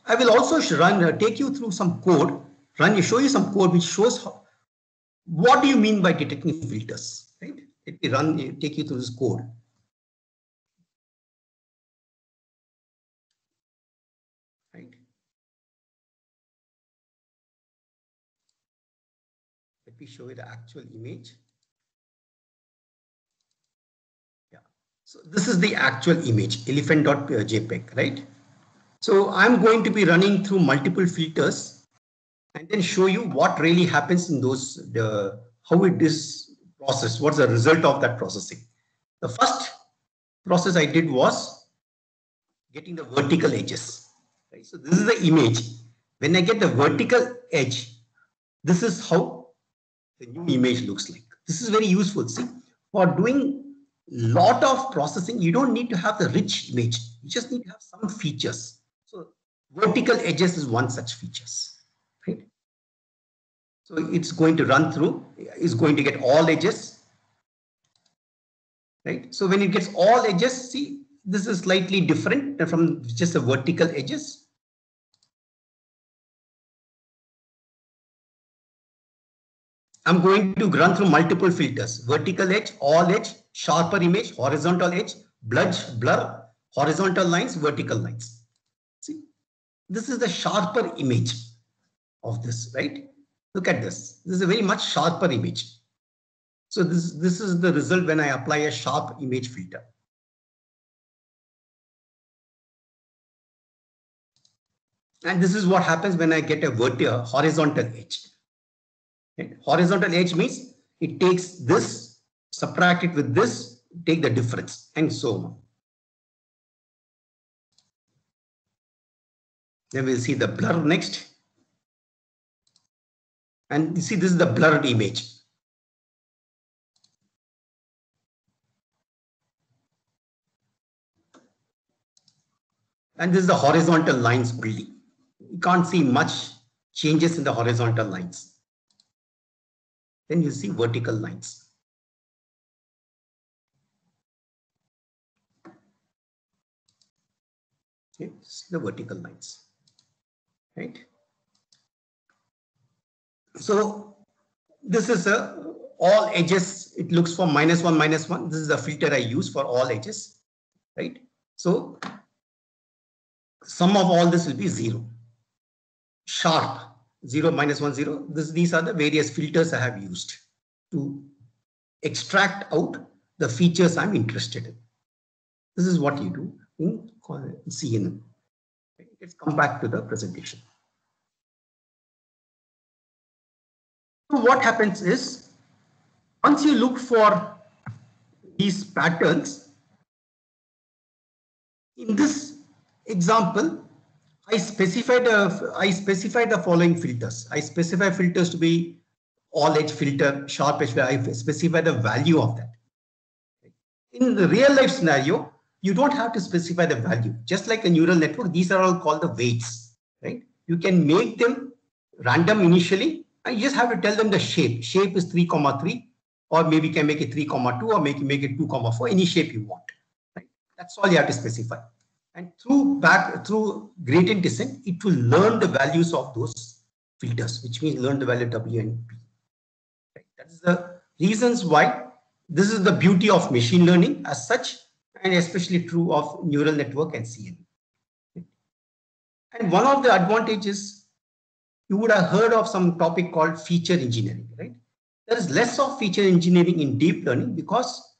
Speaker 1: I will also take you through some code, show you some code which shows how, what do you mean by detecting filters, right? Let me take you through this code. Right. Let me show you the actual image. Yeah. So this is the actual image, elephant.jpg, right? So I'm going to be running through multiple filters and then show you what really happens in those, how it is processed, what's the result of that processing. The first process I did was getting the vertical edges. Right? So this is the image. When I get the vertical edge, this is how the new image looks like. This is very useful. See, for doing lot of processing, you don't need to have the rich image. You just need to have some features. So vertical edges is one such features. Right? So it's going to run through, it's going to get all edges. Right? So when it gets all edges, see, this is slightly different from just the vertical edges. I'm going to run through multiple filters: vertical edge, all edge, sharper image, horizontal edge, blur, horizontal lines, vertical lines. See, this is the sharper image of this, right? Look at this. This is a very much sharper image. So this is the result when I apply a sharp image filter. And this is what happens when I get a horizontal edge. Right? Horizontal edge means it takes this subtract it with this, take the difference, and so on. Then we'll see the blur next. And you see, this is the blurred image. And this is the horizontal lines building. You can't see much changes in the horizontal lines. Then you see vertical lines. Okay, see the vertical lines, right? So this is all edges. It looks for -1, -1. This is the filter I use for all edges, right? So sum of all this will be 0. Sharp 0, -1, 0. These are the various filters I have used to extract out the features I'm interested in. This is what you do in CNN. Let's come back to the presentation. So what happens is, once you look for these patterns, in this example, I specified the following filters. I specify filters to be all edge filter, sharp edge filter. I specify the value of that. In the real life scenario, you don't have to specify the value. Just like a neural network, these are all called the weights, right? You can make them random initially, and you just have to tell them the shape. Shape is 3,3, or maybe you can make it 3,2, or make it 2,4, any shape you want. Right? That's all you have to specify. And through gradient descent, it will learn the values of those filters, which means learn the value of W and P. Right? That is the reasons why this is the beauty of machine learning as such, and especially true of neural network and CNN. And one of the advantages, you would have heard of some topic called feature engineering, right? There is less of feature engineering in deep learning because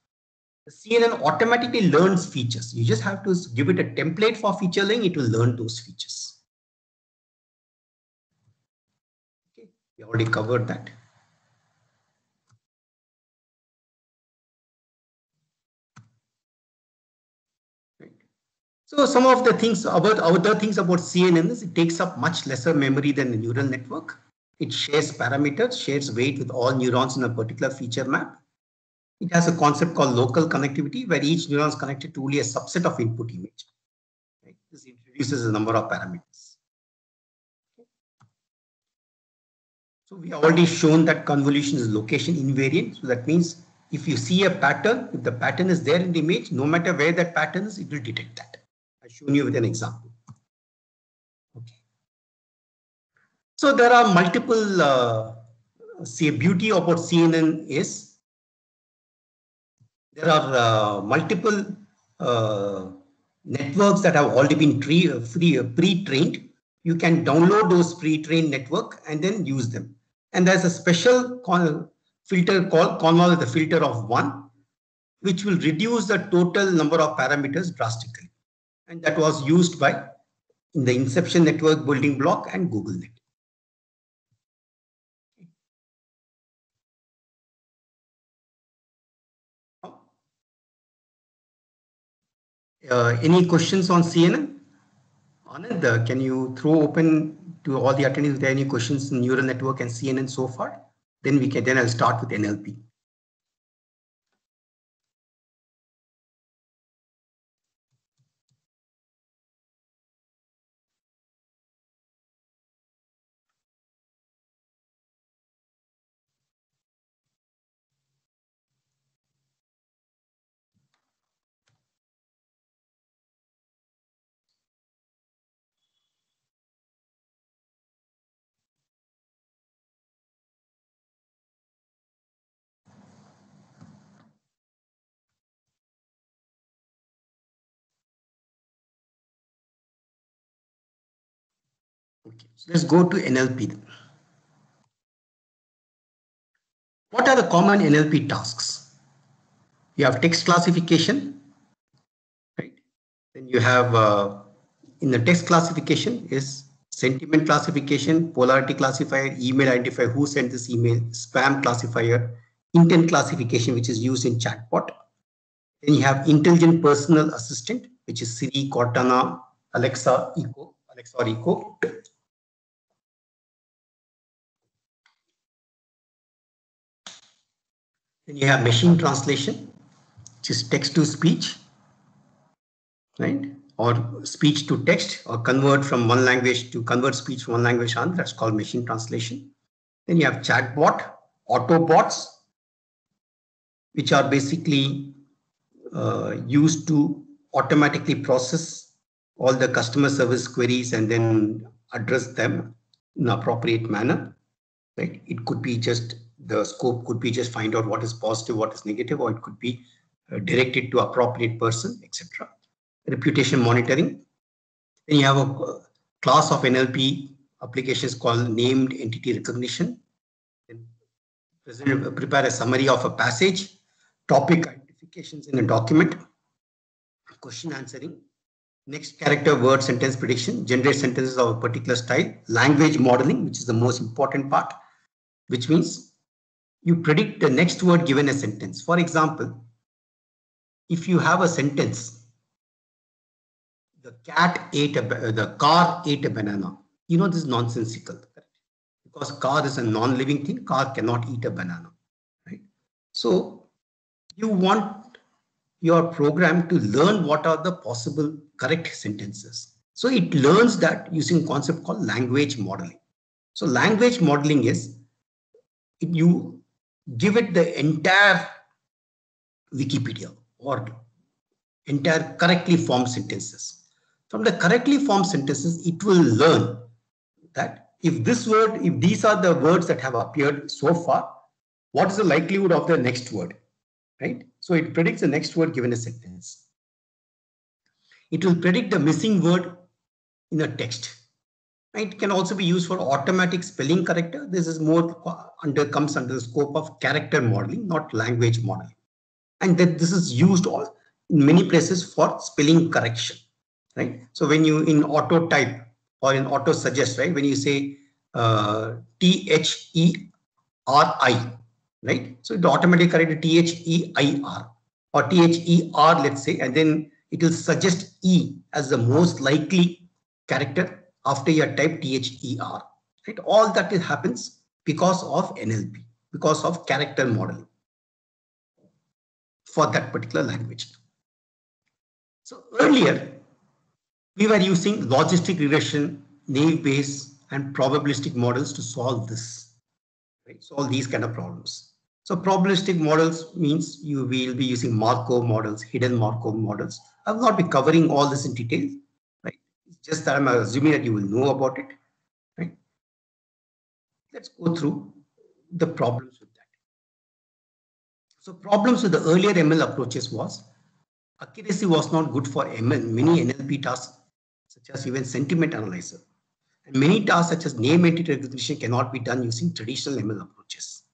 Speaker 1: the CNN automatically learns features. You just have to give it a template for feature learning, it will learn those features. Okay, we already covered that. So some of the things about other things about CNN is it takes up much lesser memory than the neural network. It shares parameters, shares weight with all neurons in a particular feature map. It has a concept called local connectivity, where each neuron is connected to only a subset of input image. Right? This introduces a number of parameters. So we have already shown that convolution is location invariant. So that means if you see a pattern, if the pattern is there in the image, no matter where that pattern is, it will detect that. I've shown you with an example. Okay. So there are multiple, beauty about CNN is there are multiple networks that have already been pre-trained. You can download those pre-trained network and then use them. And there's a special filter called convolve the filter of 1, which will reduce the total number of parameters drastically. And that was used by in the Inception network building block and GoogleNet. Any questions on CNN? Anand, can you throw open to all the attendees if there are any questions in neural network and CNN so far? Then I'll start with NLP. Okay, so let's go to NLP then. What are the common NLP tasks? You have text classification, right? Then you have in the text classification is sentiment classification, polarity classifier, email identifier, who sent this email, spam classifier, intent classification, which is used in chatbot. Then you have intelligent personal assistant, which is Siri, Cortana, Alexa, Alexa or Echo. Then you have machine translation, which is text to speech, right? Or speech to text, or convert speech from one language to another. That's called machine translation. Then you have chatbot, Autobots, which are basically used to automatically process all the customer service queries and then address them in an appropriate manner. Right? It could be just, the scope could be just find out what is positive, what is negative, or it could be directed to appropriate person, etc. Reputation monitoring. Then you have a class of NLP applications called named entity recognition. Then prepare a summary of a passage, topic identifications in a document, question answering, next character word sentence prediction, generate sentences of a particular style, language modeling, which is the most important part, which means you predict the next word given a sentence. For example, if you have a sentence, the car ate a banana, you know this is nonsensical, correct? Because car is a non-living thing, car cannot eat a banana, right? So you want your program to learn what are the possible correct sentences. So it learns that using a concept called language modeling. So language modeling is you give it the entire Wikipedia or entire correctly formed sentences. From the correctly formed sentences, it will learn that if these are the words that have appeared so far, what is the likelihood of the next word, right? So it predicts the next word given a sentence. It will predict the missing word in a text. It can also be used for automatic spelling corrector. This is more comes under the scope of character modeling, not language modeling. And that this is used in many places for spelling correction, right? So when you in auto type or in auto suggest, right? When you say THERI, right? So it automatically correct THEIR or THER, let's say, and then it will suggest E as the most likely character after you type THER, right? All that happens because of NLP, because of character modeling for that particular language. So earlier, we were using logistic regression, naive Bayes, and probabilistic models to solve this, right? Solve these kind of problems. So probabilistic models means you will be using Markov models, hidden Markov models. I will not be covering all this in detail, right? It's just that I'm assuming that you will know about it, right? Let's go through the problems with that. So problems with the earlier ML approaches was accuracy was not good for many NLP tasks, such as even sentiment analyzer. And many tasks such as name entity recognition cannot be done using traditional ML approaches.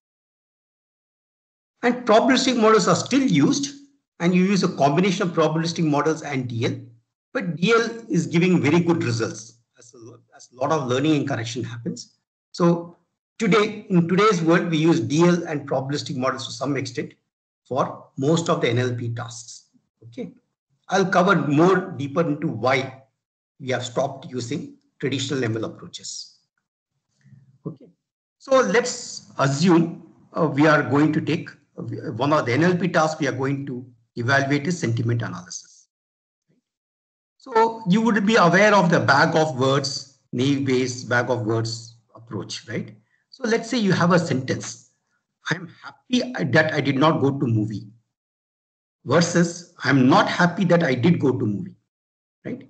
Speaker 1: And probabilistic models are still used, and you use a combination of probabilistic models and DL, but DL is giving very good results as a lot of learning and correction happens. So today, in today's world, we use DL and probabilistic models to some extent for most of the NLP tasks. Okay, I'll cover more deeper into why we have stopped using traditional ML approaches. Okay, so let's assume we are going to take one of the NLP tasks we are going to evaluate is sentiment analysis. So you would be aware of the bag of words, naive Bayes bag of words approach, right? So let's say you have a sentence. I'm happy that I did not go to movie versus I'm not happy that I did go to movie, right?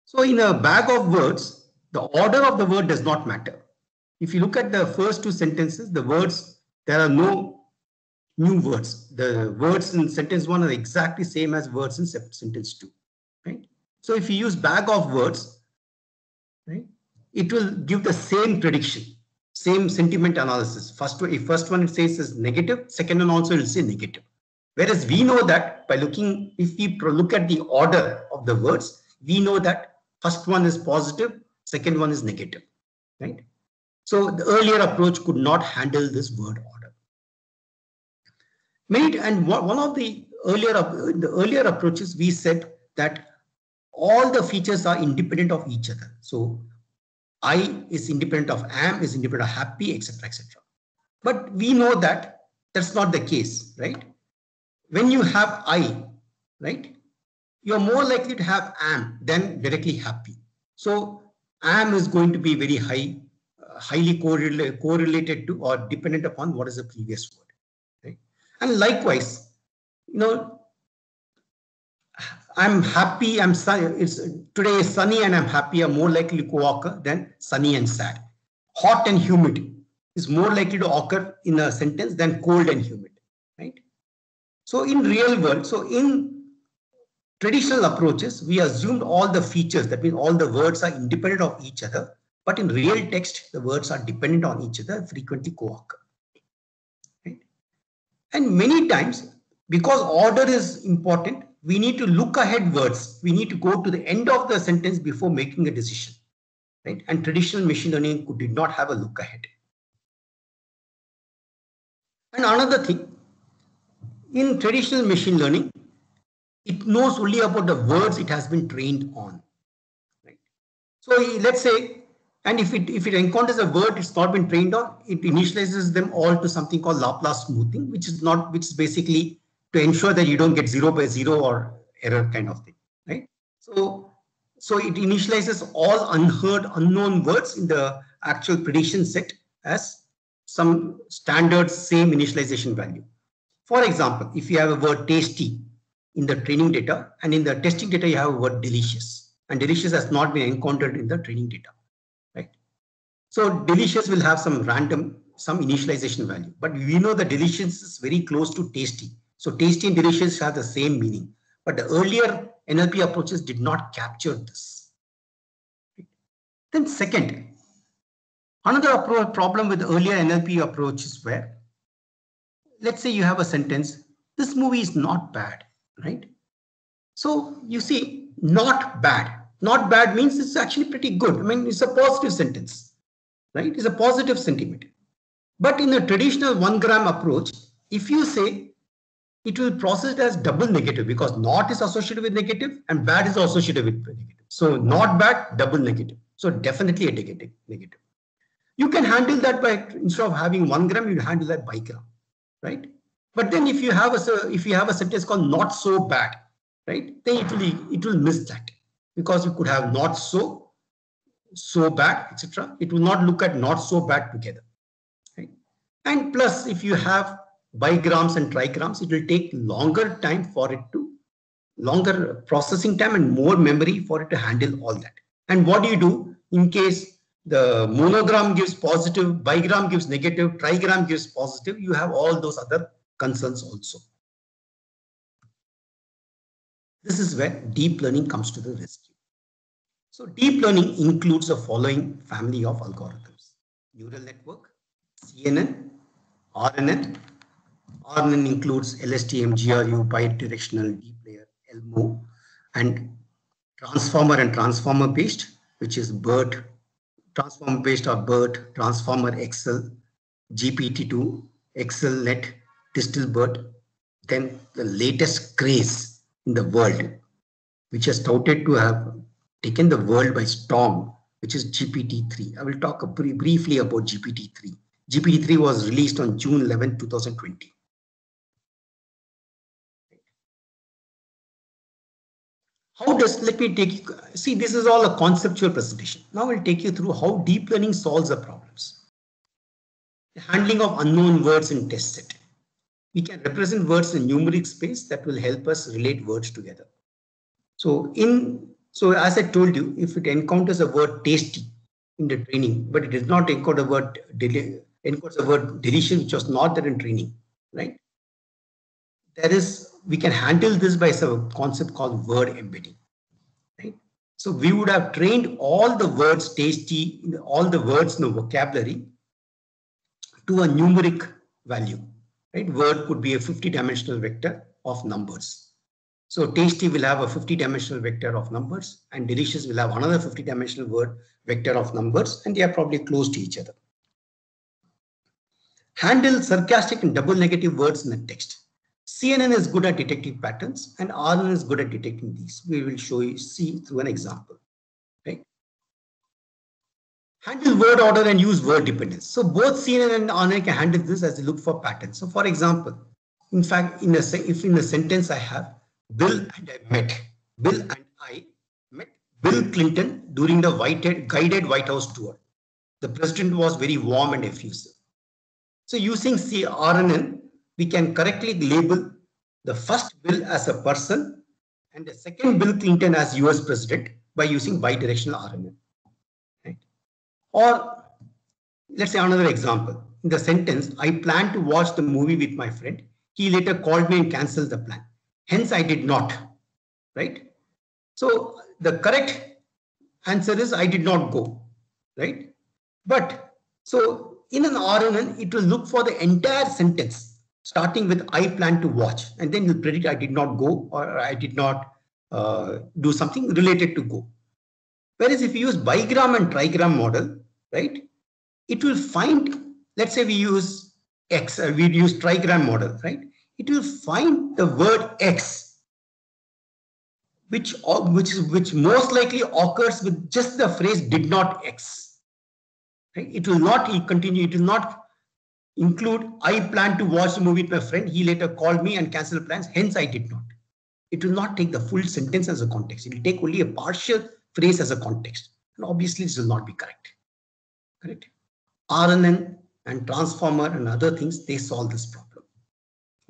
Speaker 1: So in a bag of words, the order of the word does not matter. If you look at the first two sentences, the words, there are no new words. The words in sentence one are exactly same as words in sentence two, right? So if you use bag of words, right, it will give the same prediction, same sentiment analysis. First one it says is negative, second one also will say negative. Whereas we know that by looking, if we look at the order of the words, we know that first one is positive, second one is negative, right? So the earlier approach could not handle this word order. One of the earlier approaches, we said that all the features are independent of each other. So I is independent of am, is independent of happy, etc., etc. But we know that that's not the case, right? When you have I, right, you're more likely to have am than directly happy. So am is going to be very highly correlated to or dependent upon what is the previous word, right? And likewise, I'm happy, today is sunny and I'm happy are more likely to occur than sunny and sad. Hot and humid is more likely to occur in a sentence than cold and humid, right? So in real world, so in traditional approaches, we assumed all the features, that means all the words are independent of each other, but in real text, the words are dependent on each other, frequently co-occur. Right? And many times, because order is important, we need to look ahead words. We need to go to the end of the sentence before making a decision. Right? And traditional machine learning did not have a look ahead. And another thing, in traditional machine learning, it knows only about the words it has been trained on. Right? So let's say, and if it encounters a word it's not been trained on, it initializes them all to something called Laplace smoothing, which is basically to ensure that you don't get 0 by 0 or error kind of thing, right? So it initializes all unheard, unknown words in the actual prediction set as some standard same initialization value. For example, if you have a word tasty in the training data, and in the testing data you have a word delicious, and delicious has not been encountered in the training data, right? So delicious will have some initialization value, but we know that delicious is very close to tasty. So tasty and delicious have the same meaning, but the earlier NLP approaches did not capture this. Then second, another problem with earlier NLP approaches where, let's say you have a sentence, this movie is not bad, right? So you see, not bad. Not bad means it's actually pretty good. I mean, it's a positive sentence, right? It's a positive sentiment. But in a traditional 1 gram approach, if you say, it will process it as double negative, because not is associated with negative and bad is associated with negative. So not bad, double negative. So definitely a negative. You can handle that by, instead of having 1 gram, you handle that by gram, right? But then if you have a sentence called not so bad, right, then it will miss that, because you could have not so bad, etc. It will not look at not so bad together, right? And plus, if you have bigrams and trigrams, it will take longer processing time and more memory for it to handle all that. And what do you do in case the monogram gives positive, bigram gives negative, trigram gives positive? You have all those other concerns also. This is where deep learning comes to the rescue. So deep learning includes the following family of algorithms: neural network, CNN, RNN. RNN includes LSTM, GRU, bidirectional, deep layer, ELMO, and transformer and transformer based, which is BERT, transformer based or BERT, transformer XL, GPT-2, XLNet, DistilBERT. Then the latest craze in the world, which has touted to have taken the world by storm, which is GPT-3. I will talk briefly about GPT-3. GPT-3 was released on June 11, 2020. Let me take you, see, this is all a conceptual presentation. Now I'll take you through how deep learning solves the problems. The handling of unknown words in test set. We can represent words in numeric space that will help us relate words together. So as I told you, if it encounters a word tasty in the training, but it does not encounter a word delicious, which was not there in training, right? We can handle this by some concept called word embedding, right? So we would have trained all the words tasty, all the words in the vocabulary to a numeric value, right? Word could be a 50-dimensional vector of numbers. So tasty will have a 50-dimensional vector of numbers, and delicious will have another 50-dimensional word vector of numbers, and they are probably close to each other. Handle sarcastic and double negative words in the text. CNN is good at detecting patterns and RNN is good at detecting these. We will see through an example, right? Handle word order and use word dependence. So both CNN and RNN can handle this as they look for patterns. So for example, in fact, if in a sentence I have Bill and I met Bill Clinton during the guided White House tour. The president was very warm and effusive. So using RNN, we can correctly label the first Bill as a person and the second Bill Clinton as US president by using bidirectional RNN. Right? Or let's say another example. In the sentence, I plan to watch the movie with my friend. He later called me and canceled the plan. Hence, I did not. Right? So the correct answer is I did not go. Right? But so in an RNN, it will look for the entire sentence, starting with I plan to watch, and then you predict I did not go or I did not do something related to go. Whereas if you use bigram and trigram model, right, it will find, let's say we use X, we use trigram model, right? It will find the word X, which most likely occurs with just the phrase did not X. Right? It will not continue. It will not include I plan to watch the movie with my friend. He later called me and canceled plans. Hence, I did not. It will not take the full sentence as a context. It will take only a partial phrase as a context. And obviously, this will not be correct. Correct? RNN and transformer and other things, they solve this problem.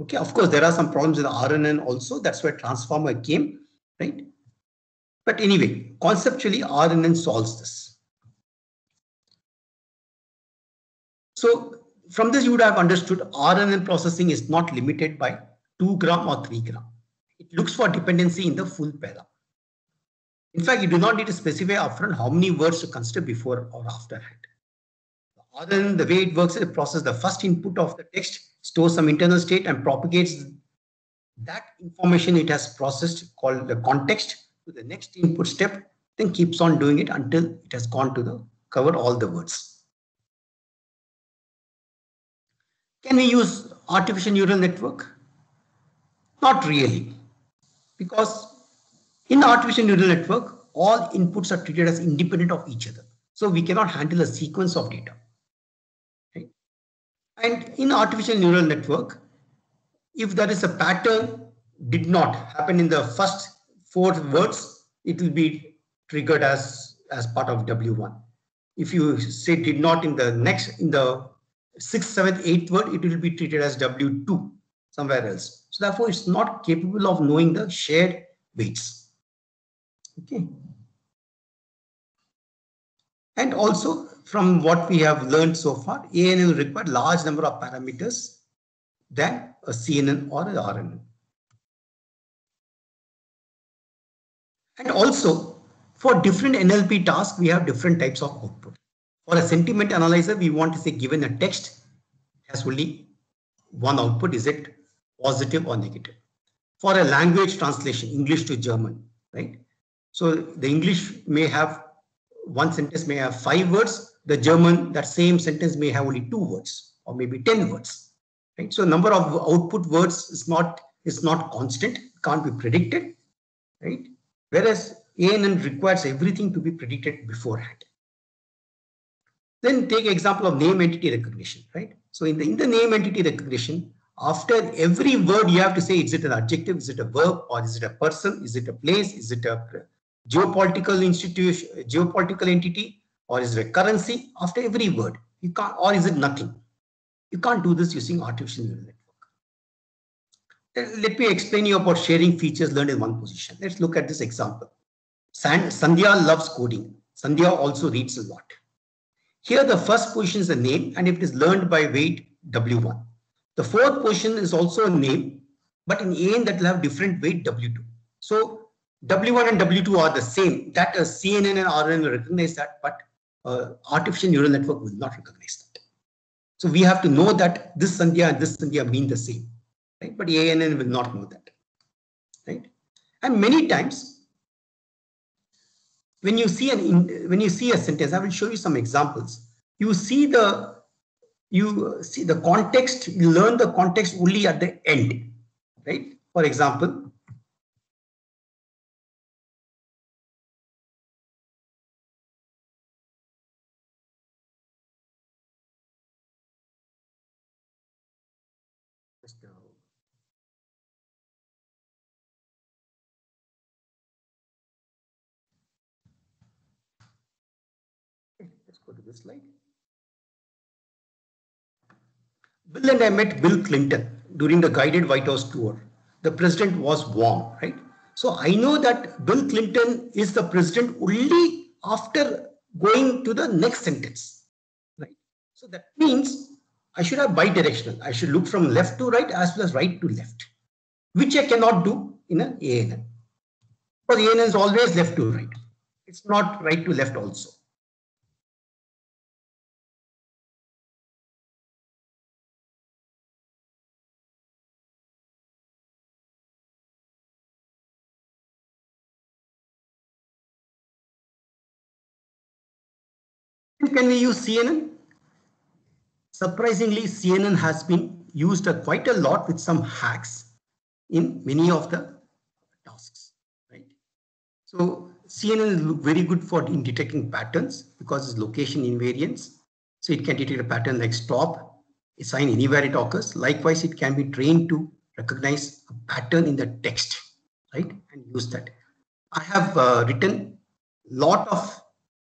Speaker 1: Okay, of course, there are some problems with RNN also. That's where transformer came, right? But anyway, conceptually, RNN solves this. So from this, you would have understood RNN processing is not limited by 2 gram or 3 gram. It looks for dependency in the full para. In fact, you do not need to specify upfront how many words to consider before or afterhand. RNN, the way it works, it processes the first input of the text, stores some internal state and propagates that information it has processed, called the context, to the next input step, then keeps on doing it until it has gone to cover all the words. Can we use artificial neural network? Not really, because in artificial neural network, all inputs are treated as independent of each other. So we cannot handle a sequence of data. Right? And in artificial neural network, if there is a pattern did not happen in the first 4 words, it will be triggered as part of W1. If you say did not in the 6th, 7th, 8th word, it will be treated as W2 somewhere else. So therefore, it's not capable of knowing the shared weights. Okay. And also, from what we have learned so far, ANN will require large number of parameters than a CNN or an RNN. And also, for different NLP tasks, we have different types of output. For a sentiment analyzer, we want to say given a text has only one output, is it positive or negative? For a language translation, English to German, right? So the English may have, one sentence may have 5 words, the German, that same sentence may have only 2 words or maybe 10 words, right? So number of output words is not constant, can't be predicted, right? Whereas ANN requires everything to be predicted beforehand. Then take example of name entity recognition, right? So in the name entity recognition, after every word you have to say, is it an adjective, is it a verb, or is it a person, is it a place, is it a geopolitical institution, geopolitical entity, or is it a currency? After every word, you can't, or is it nothing? You can't do this using artificial neural network. Let me explain you about sharing features learned in one position. Let's look at this example. Sandhya loves coding. Sandhya also reads a lot. Here the first position is a name and it is learned by weight W1. The fourth position is also a name, but in AN that will have different weight W2. So W1 and W2 are the same. That CNN and RNN will recognize that, but artificial neural network will not recognize that. So we have to know that this Sandhya and this Sandhya mean the same, right? But ANN will not know that, right? And many times, when you see a sentence, I will show you some examples. You see the context, you learn the context only at the end, right? For example, let's go to this slide. Bill and I met Bill Clinton during the guided White House tour. The president was warm, right? So I know that Bill Clinton is the president only after going to the next sentence, right? So that means I should have bidirectional. I should look from left to right as well as right to left, which I cannot do in an ANN. Because ANN is always left to right. It's not right to left also. Can we use CNN? Surprisingly, CNN has been used quite a lot with some hacks in many of the tasks, right? So CNN is very good for in detecting patterns because it's location invariance. So it can detect a pattern like stop, assign anywhere it occurs. Likewise, it can be trained to recognize a pattern in the text, right? And use that. I have written a lot of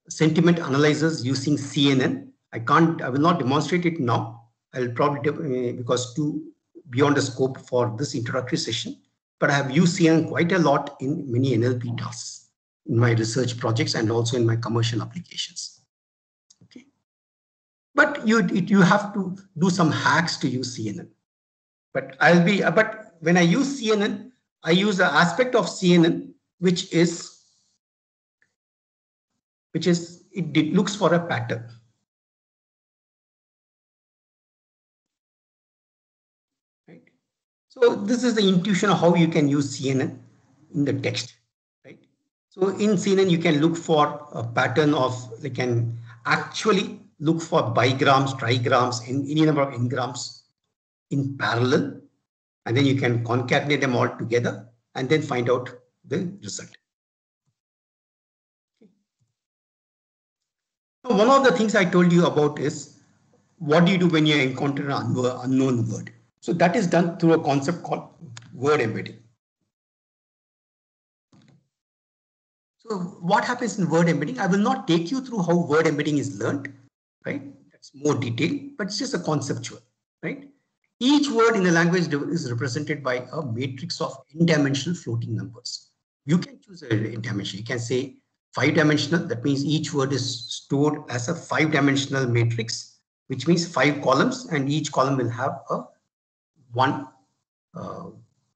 Speaker 1: sentiment analyzers using CNN. I will not demonstrate it now. I'll probably, because too beyond the scope for this introductory session, but I have used CNN quite a lot in many NLP tasks in my research projects and also in my commercial applications. Okay. But you have to do some hacks to use CNN. But when I use CNN, I use the aspect of CNN, which is it looks for a pattern. Right. So this is the intuition of how you can use CNN in the text. Right. So in CNN, you can look for a pattern of, you can actually look for bigrams, trigrams, and any number of n-grams in parallel. And then you can concatenate them all together and then find out the result. Now, one of the things I told you about is what do you do when you encounter an unknown word? So that is done through a concept called word embedding. So what happens in word embedding? I will not take you through how word embedding is learned, right? That's more detailed, but it's just a conceptual, right? Each word in the language is represented by a matrix of n-dimensional floating numbers. You can choose a dimension. You can say 5-dimensional. That means each word is stored as a 5-dimensional matrix, which means 5 columns, and each column will have a one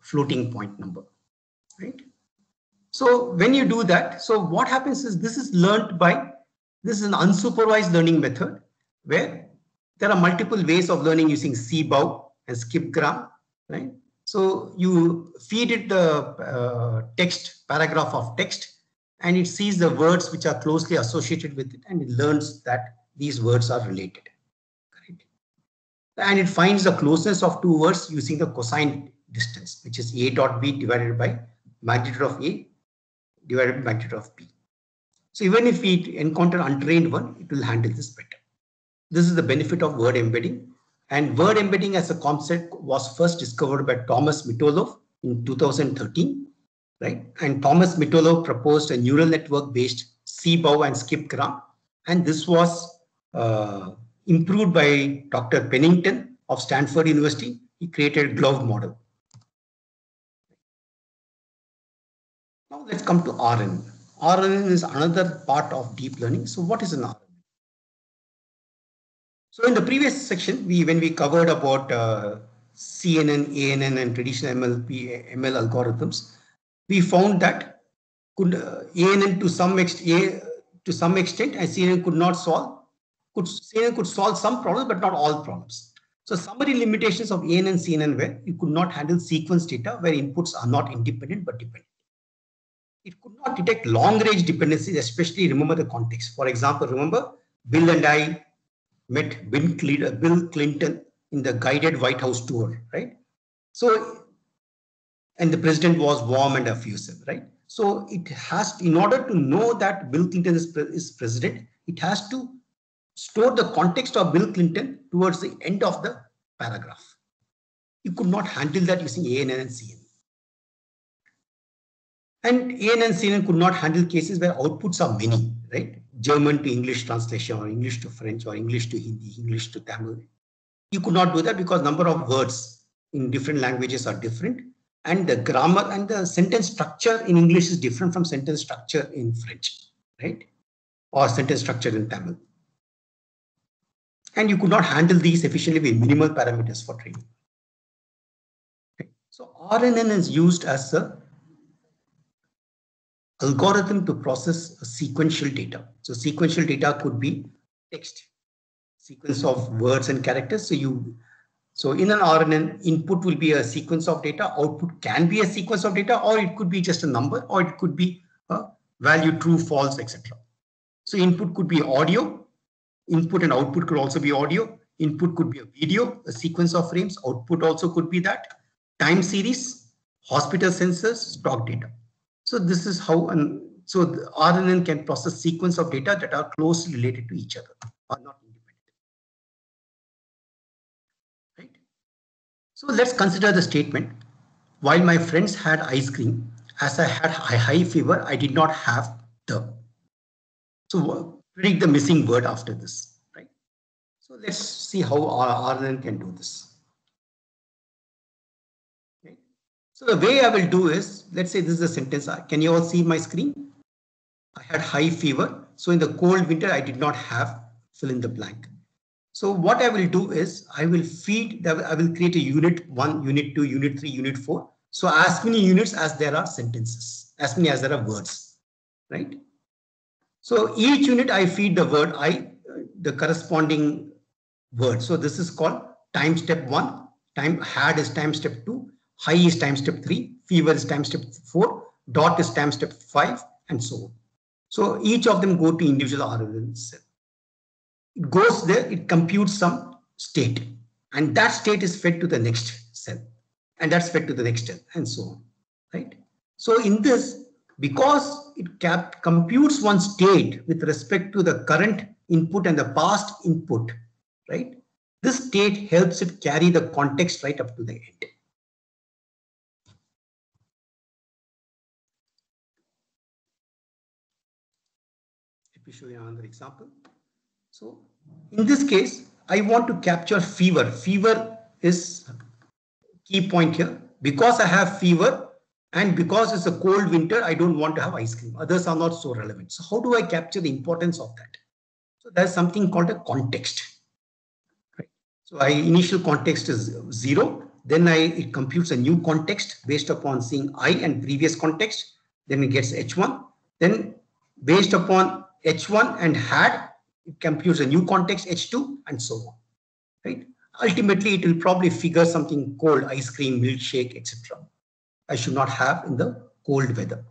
Speaker 1: floating point number, right? So when you do that, so what happens is this is learned by, this is an unsupervised learning method where there are multiple ways of learning using CBOW and skipgram, right? So you feed it the text, paragraph of text, and it sees the words which are closely associated with it, and it learns that these words are related. Correct? And it finds the closeness of two words using the cosine distance, which is A dot B divided by magnitude of A divided by magnitude of B. So even if we encounter untrained one, it will handle this better. This is the benefit of word embedding. And word embedding as a concept was first discovered by Thomas Mitoloff in 2013, right? And Thomas Mitoloff proposed a neural network based CBOW and skipgram. And this was improved by Dr. Pennington of Stanford University. He created a glove model. Now let's come to RNN. RNN is another part of deep learning. So what is an RNN? So in the previous section, when we covered about CNN, ANN, and traditional ML algorithms, we found that ANN to some extent and CNN could not solve. CNN could solve some problems, but not all problems. So summary limitations of ANN and CNN were you could not handle sequence data where inputs are not independent but dependent. It could not detect long-range dependencies, especially remember the context. For example, remember Bill and I met Bill Clinton in the guided White House tour, right? So and the president was warm and effusive, right? So it has, in order to know that Bill Clinton is president, it has to store the context of Bill Clinton towards the end of the paragraph. You could not handle that using ANN and CNN. And ANN and CNN could not handle cases where outputs are many, right? German to English translation, or English to French, or English to Hindi, English to Tamil. You could not do that because number of words in different languages are different. And the grammar and the sentence structure in English is different from sentence structure in French, right? Or sentence structure in Tamil. And you could not handle these efficiently with minimal parameters for training. Okay. So RNN is used as a algorithm to process sequential data. So sequential data could be text, sequence of words and characters. So in an RNN, input will be a sequence of data, output can be a sequence of data, or it could be just a number, or it could be a value, true, false, etc. So input could be audio, input and output could also be audio, input could be a video, a sequence of frames, output also could be that, time series, hospital census, stock data. So this is how, so the RNN can process sequence of data that are closely related to each other, are not independent. Right? So let's consider the statement. While my friends had ice cream, as I had a high fever, I did not have the. So predict the missing word after this, right? So let's see how RNN can do this. Okay. So the way I will do is, let's say this is a sentence. Can you all see my screen? I had high fever. So in the cold winter, I did not have fill in the blank. So what I will do is I will create a unit 1, unit 2, unit 3, unit 4. So as many units as there are sentences, as many as there are words, right? So each unit I feed the word the corresponding word. So this is called time step 1, had is time step 2, high is time step 3, fever is time step 4, dot is time step 5, and so on. So each of them go to individual RNN cell. It goes there, it computes some state, and that state is fed to the next cell, and that's fed to the next cell, and so on, right? So in this, because it computes one state with respect to the current input and the past input, right? This state helps it carry the context right up to the end. Let me show you another example. So in this case, I want to capture fever. Fever is key point here. Because I have fever and because it's a cold winter, I don't want to have ice cream. Others are not so relevant. So how do I capture the importance of that? So there's something called a context. Right? So initial context is 0. Then it computes a new context based upon seeing I and previous context. Then it gets H1. Then based upon H1 and had, it computes a new context H2 and so on. Right? Ultimately, it will probably figure something cold, ice cream, milkshake, etc. I should not have in the cold weather.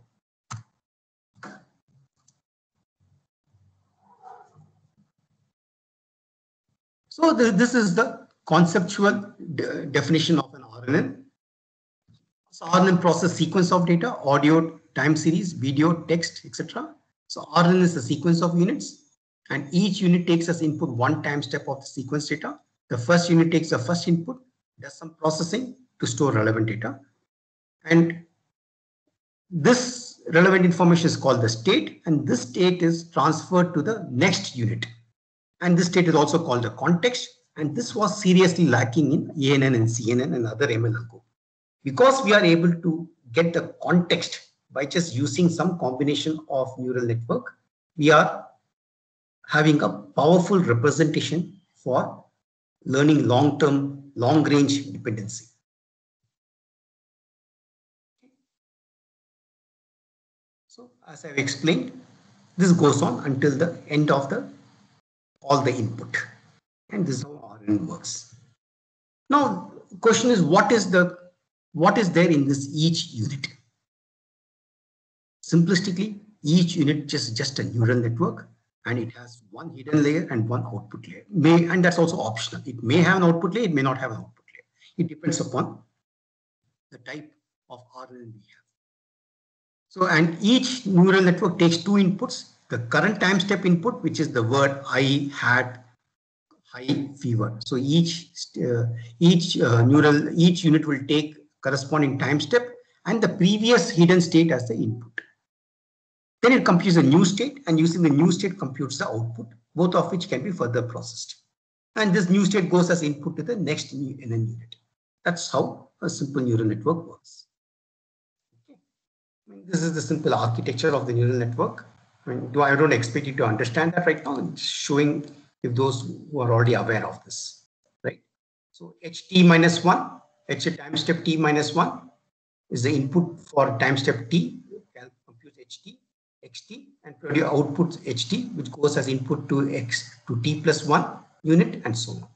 Speaker 1: So this is the conceptual definition of an RNN. So RNN process sequence of data, audio, time series, video, text, etc. So RNN is a sequence of units, and each unit takes as input one time step of the sequence data. The first unit takes the first input, does some processing to store relevant data, and this relevant information is called the state, and this state is transferred to the next unit. And this state is also called the context, and this was seriously lacking in ANN and CNN and other ML algo. Because we are able to get the context by just using some combination of neural network, we are having a powerful representation for learning long-term, long-range dependency. So as I've explained, this goes on until the end of all the input, and this is how RNN works. Now, the question is, what is there in this each unit? Simplistically, each unit is just a neural network, and it has one hidden layer and one output layer. And that's also optional. It may have an output layer, it may not have an output layer. It depends upon the type of RNN we have. So, and each neural network takes two inputs, the current time step input, which is the word I had high fever. So each unit will take corresponding time step and the previous hidden state as the input. Then it computes a new state, and using the new state computes the output, both of which can be further processed. And this new state goes as input to the next NN unit. That's how a simple neural network works. Okay. This is the simple architecture of the neural network. I don't expect you to understand that right now. I'm showing if those who are already aware of this, right? So ht minus 1, h time step t minus 1 is the input for time step t, compute ht, xt, and produce output ht, which goes as input to t plus 1 unit, and so on.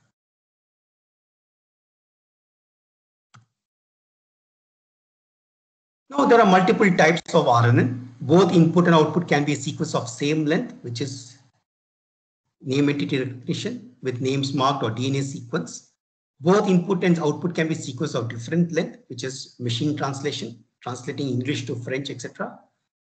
Speaker 1: Now there are multiple types of RNN. Both input and output can be a sequence of same length, which is name entity recognition with names marked or DNA sequence. Both input and output can be sequence of different length, which is machine translation, translating English to French, etc.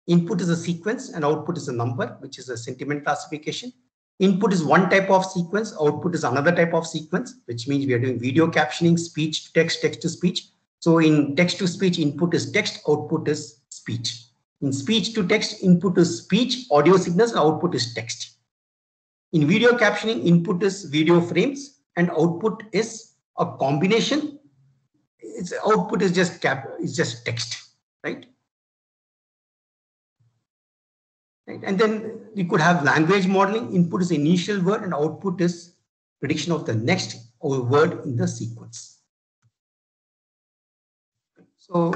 Speaker 1: Input is a sequence and output is a number, which is a sentiment classification. Input is one type of sequence, output is another type of sequence, which means we are doing video captioning, speech to text, text to speech. So in text to speech, input is text, output is speech. In speech to text, input is speech, audio signals, and output is text. In video captioning, input is video frames and output is a combination. Its output is just text, right? And then you could have language modeling. Input is the initial word and output is prediction of the next word in the sequence. So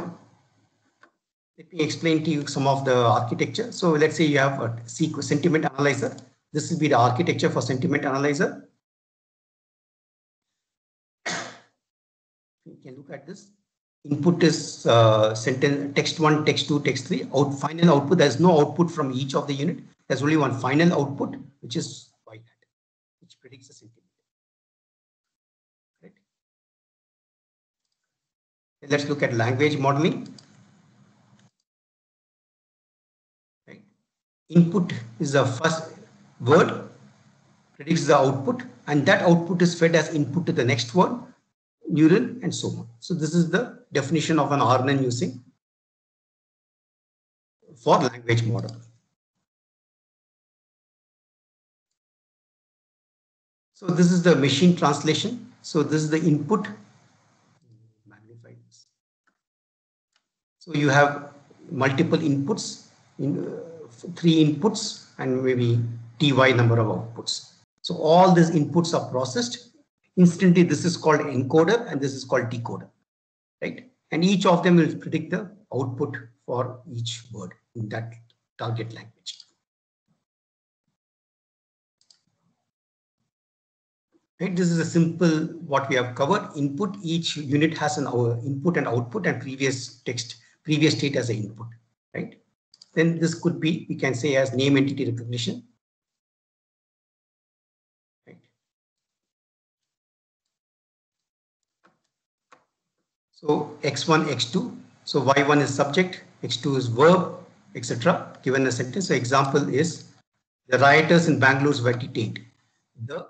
Speaker 1: let me explain to you some of the architecture. So let's say you have a sentiment analyzer. This will be the architecture for sentiment analyzer. You can look at this. Input is sentence text 1, text 2, text 3. Final output, there's no output from each of the unit. There's only one final output, which is white hat, which predicts the sentiment. Right. Let's look at language modeling. Right. Input is the first word, predicts the output, and that output is fed as input to the next word, neural, and so on. So this is the definition of an RNN using for language model. So this is the machine translation. So this is the input. Magnify this. So you have multiple inputs, 3 inputs, and maybe ty number of outputs. So all these inputs are processed. Instantly, this is called encoder and this is called decoder, right? And each of them will predict the output for each word in that target language. Right? This is a simple what we have covered. Input, each unit has an input and output and previous state as an input, right? Then this could be, we can say as name entity recognition. So x1, x2. So y1 is subject, x2 is verb, etc. Given a sentence. So example is the rioters in Bangalore were detained. The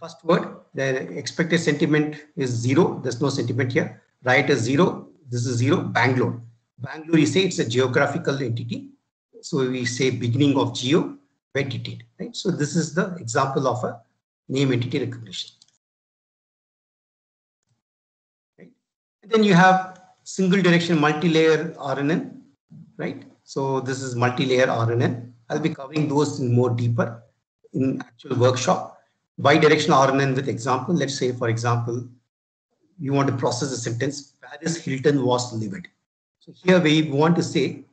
Speaker 1: first word, the expected sentiment is 0. There's no sentiment here. Rioters 0. This is 0. Bangalore. Bangalore, you say it's a geographical entity. So we say beginning of geo, were detained. Right. So this is the example of a name entity recognition. And then you have single direction multi-layer RNN, right? So this is multi-layer RNN. I'll be covering those in more deeper in actual workshop. Bidirectional RNN with example. Let's say, for example, you want to process a sentence, Paris Hilton was livid. So here we want to say,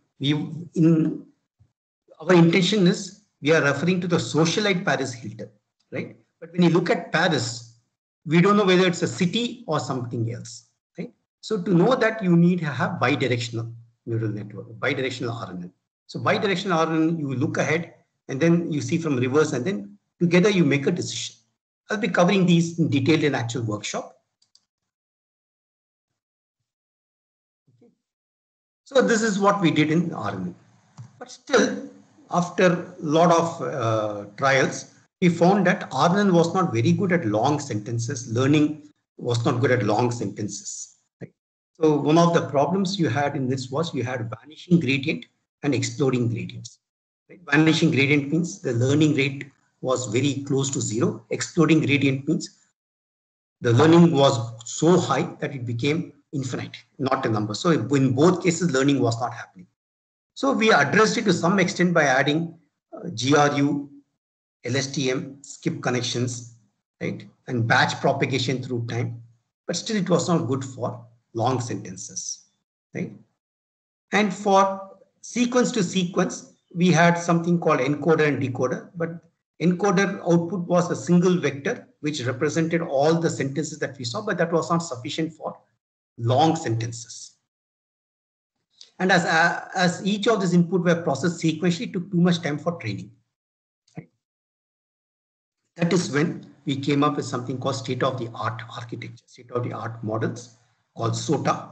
Speaker 1: our intention is we are referring to the socialite Paris Hilton, right? But when you look at Paris, we don't know whether it's a city or something else. So to know that, you need to have bidirectional neural network, bidirectional RNN. So bidirectional RNN, you look ahead and then you see from reverse and then together you make a decision. I'll be covering these in detail in actual workshop. Okay. So this is what we did in RNN. But still, after a lot of trials, we found that RNN was not very good at long sentences. Learning was not good at long sentences. Right? So one of the problems you had in this was you had vanishing gradient and exploding gradients. Right? Vanishing gradient means the learning rate was very close to zero. Exploding gradient means the learning was so high that it became infinite, not a number. So in both cases, learning was not happening. So we addressed it to some extent by adding GRU, LSTM, skip connections, right, and batch propagation through time. But still, it was not good for long sentences, right? And for sequence to sequence, we had something called encoder and decoder, but encoder output was a single vector which represented all the sentences that we saw, but that was not sufficient for long sentences. And as each of these input were processed sequentially, it took too much time for training. Right? That is when we came up with something called state-of-the-art architecture, state-of-the-art models called SOTA.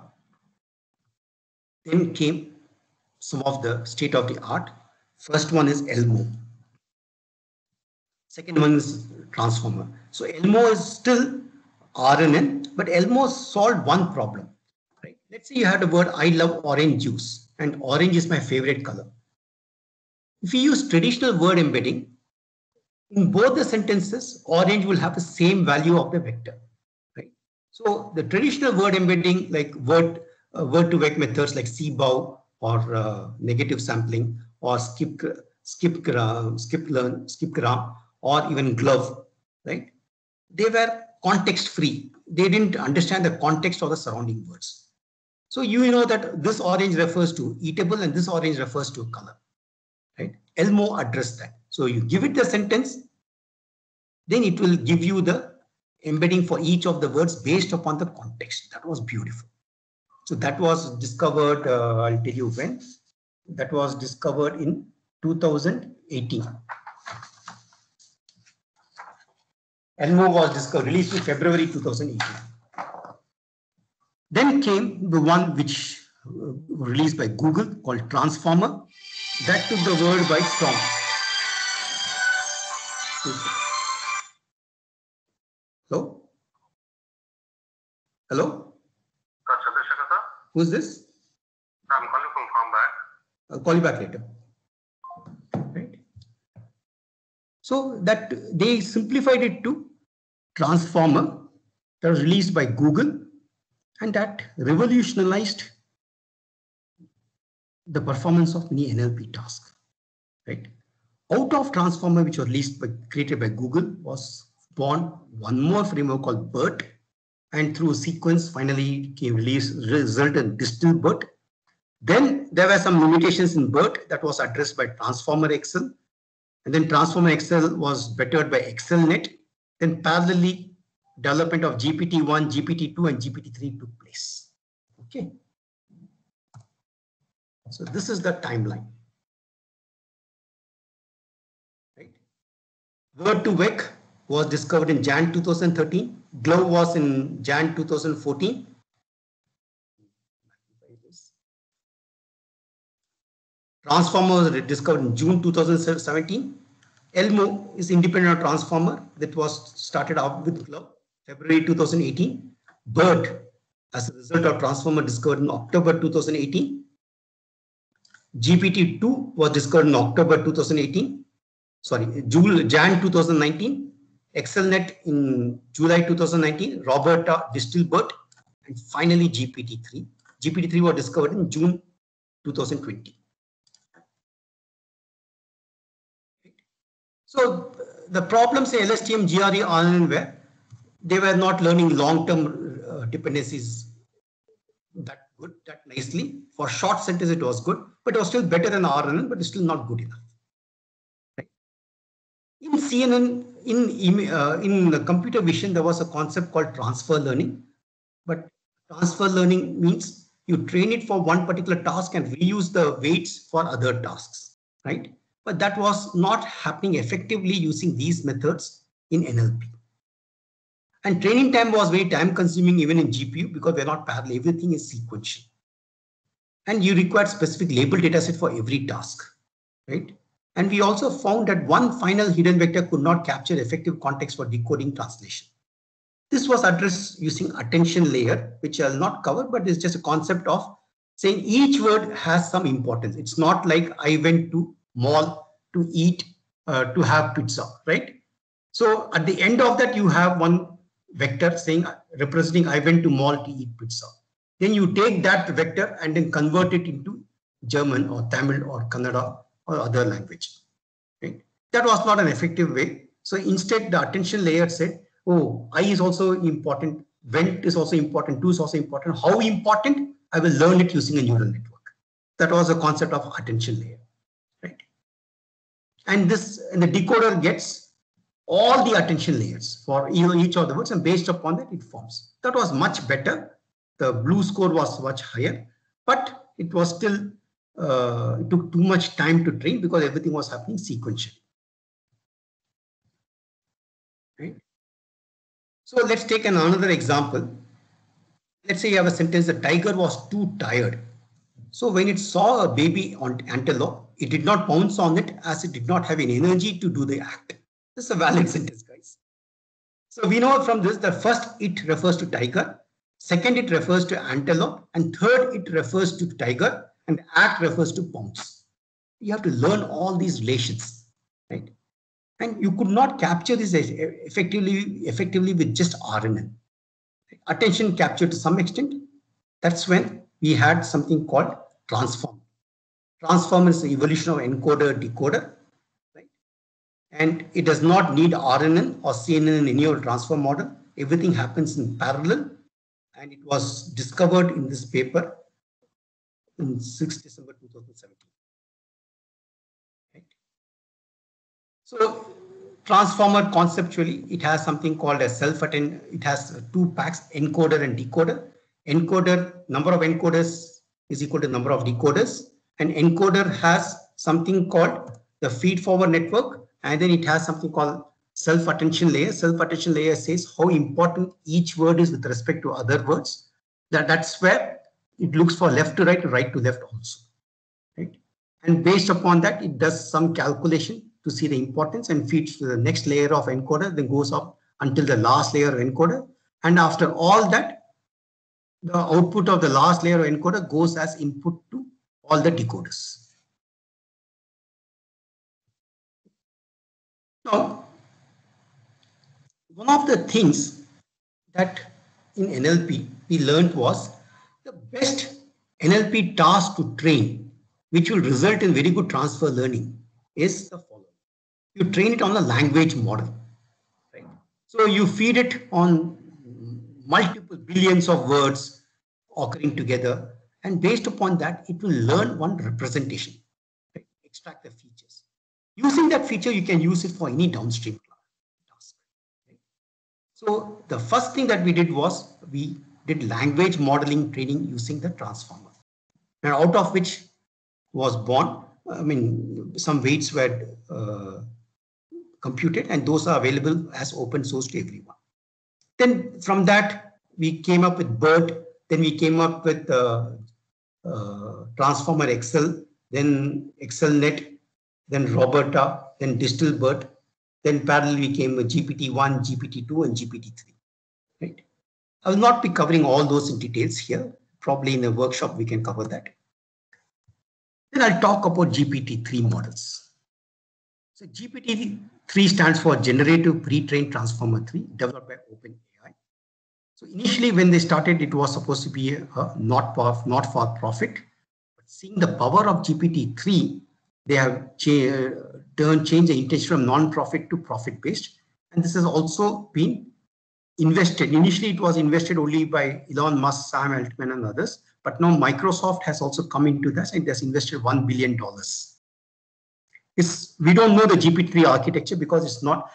Speaker 1: Then came some of the state-of-the-art. First one is ELMO. Second one is transformer. So ELMO is still RNN, but ELMO solved one problem. Right? Let's say you had a word, I love orange juice, and orange is my favorite color. If you use traditional word embedding, in both the sentences, orange will have the same value of the vector. Right? So the traditional word embedding, like word to vec methods like cbow or negative sampling or skipgram, or even glove, right? They were context free. They didn't understand the context of the surrounding words. So you know that this orange refers to eatable and this orange refers to color, right? ELMO addressed that. So you give it the sentence, then it will give you the embedding for each of the words based upon the context. That was beautiful. So that was discovered, I'll tell you when. That was discovered in 2018. ELMO was discovered, released in February 2018. Then came the one which released by Google called Transformer. That took the word by storm. Hello? Hello? Who's this?
Speaker 2: I'm calling from Farmback.
Speaker 1: I'll call you back later. Right? So that they simplified it to Transformer that was released by Google, and that revolutionized the performance of many NLP tasks. Right? Out of Transformer, which was created by Google, was born one more framework called BERT, and through sequence finally came result in DistilBERT. Then there were some limitations in BERT that was addressed by Transformer XL, and then Transformer XL was bettered by XLNet. Then parallelly, development of GPT-1, GPT-2, and GPT-3 took place. Okay. So this is the timeline. Right? Word to vec was discovered in Jan 2013. Glove was in Jan 2014. Transformer was discovered in June 2017. ELMO is independent of Transformer. That was started out with Glove, February 2018. BERT, as a result of Transformer, discovered in October 2018. GPT-2 was discovered in October 2018. Sorry, Jan 2019. XLNet in July 2019. Roberta, DistilBERT, and finally GPT-3. GPT-3 was discovered in June 2020. So the problems in LSTM, GRE, RNN were they were not learning long-term dependencies that good, that nicely. For short sentence, it was good, but it was still better than RNN, but it's still not good enough. Right? In CNN, in computer vision, there was a concept called transfer learning. But transfer learning means you train it for one particular task and reuse the weights for other tasks, right? But that was not happening effectively using these methods in NLP. And training time was very time consuming even in GPU because they're not parallel. Everything is sequential. and you required specific label dataset for every task, right? And we also found that one final hidden vector could not capture effective context for decoding translation. This was addressed using attention layer, which I'll not cover, but it's just a concept of saying each word has some importance. It's not like I went to mall to eat, to have pizza, right? So at the end of that, you have one vector saying, representing I went to mall to eat pizza. Then you take that vector and then convert it into German or Tamil or Kannada or other language, right? That was not an effective way. So instead, the attention layer said, oh, I is also important, went is also important, to is also important. How important? I will learn it using a neural network. That was the concept of attention layer, right? And the decoder gets all the attention layers for each of the words, and based upon that, it forms. That was much better. The blue score was much higher, but it was still, it took too much time to train because everything was happening sequentially, right? So let's take another example. Let's say you have a sentence, the tiger was too tired. So when it saw a baby on antelope, it did not pounce on it as it did not have any energy to do the act. This is a valid sentence, guys. So we know from this that first it refers to tiger, second it refers to antelope, and third it refers to tiger, and act refers to pounce. You have to learn all these relations, right? And you could not capture this effectively with just RNN. Attention capture to some extent. That's when we had something called transform. Transform is the evolution of encoder decoder, right? And it does not need RNN or CNN in any other transform model. Everything happens in parallel, and it was discovered in this paper in 6 December 2017. Right? So transformer conceptually, it has something called a self-attend. It has two packs, encoder and decoder. Encoder, number of encoders is equal to number of decoders, and encoder has something called the feed-forward network, and then it has something called self-attention layer. Self-attention layer says how important each word is with respect to other words. That's where it looks for left to right to left also, right? And based upon that, it does some calculation to see the importance and feeds to the next layer of encoder, then goes up until the last layer of encoder. And after all that, the output of the last layer of encoder goes as input to all the decoders. Now, one of the things that in NLP we learned was the best NLP task to train, which will result in very good transfer learning, is the following. You train it on a language model, right? So you feed it on multiple billions of words occurring together, and based upon that, it will learn one representation, right? Extract the features. Using that feature, you can use it for any downstream task, right? So the first thing that we did was we did language modeling training using the transformer, and out of which was born, some weights were computed, and those are available as open source to everyone. Then from that, we came up with BERT, then we came up with Transformer XL, then XLNet, then Roberta, then DistilBERT, then parallel we came with GPT-1, GPT-2, and GPT-3, right? I will not be covering all those in details here. Probably in a workshop we can cover that. Then I'll talk about GPT-3 models. So GPT-3 stands for Generative Pre-trained Transformer 3, developed by OpenAI. So initially when they started, it was supposed to be a not for profit. But seeing the power of GPT-3, they have changed the intention from non-profit to profit-based. And this has also been invested. Initially, it was invested only by Elon Musk, Sam Altman, and others. But now Microsoft has also come into this and has invested $1 billion. We don't know the GPT-3 architecture because it's not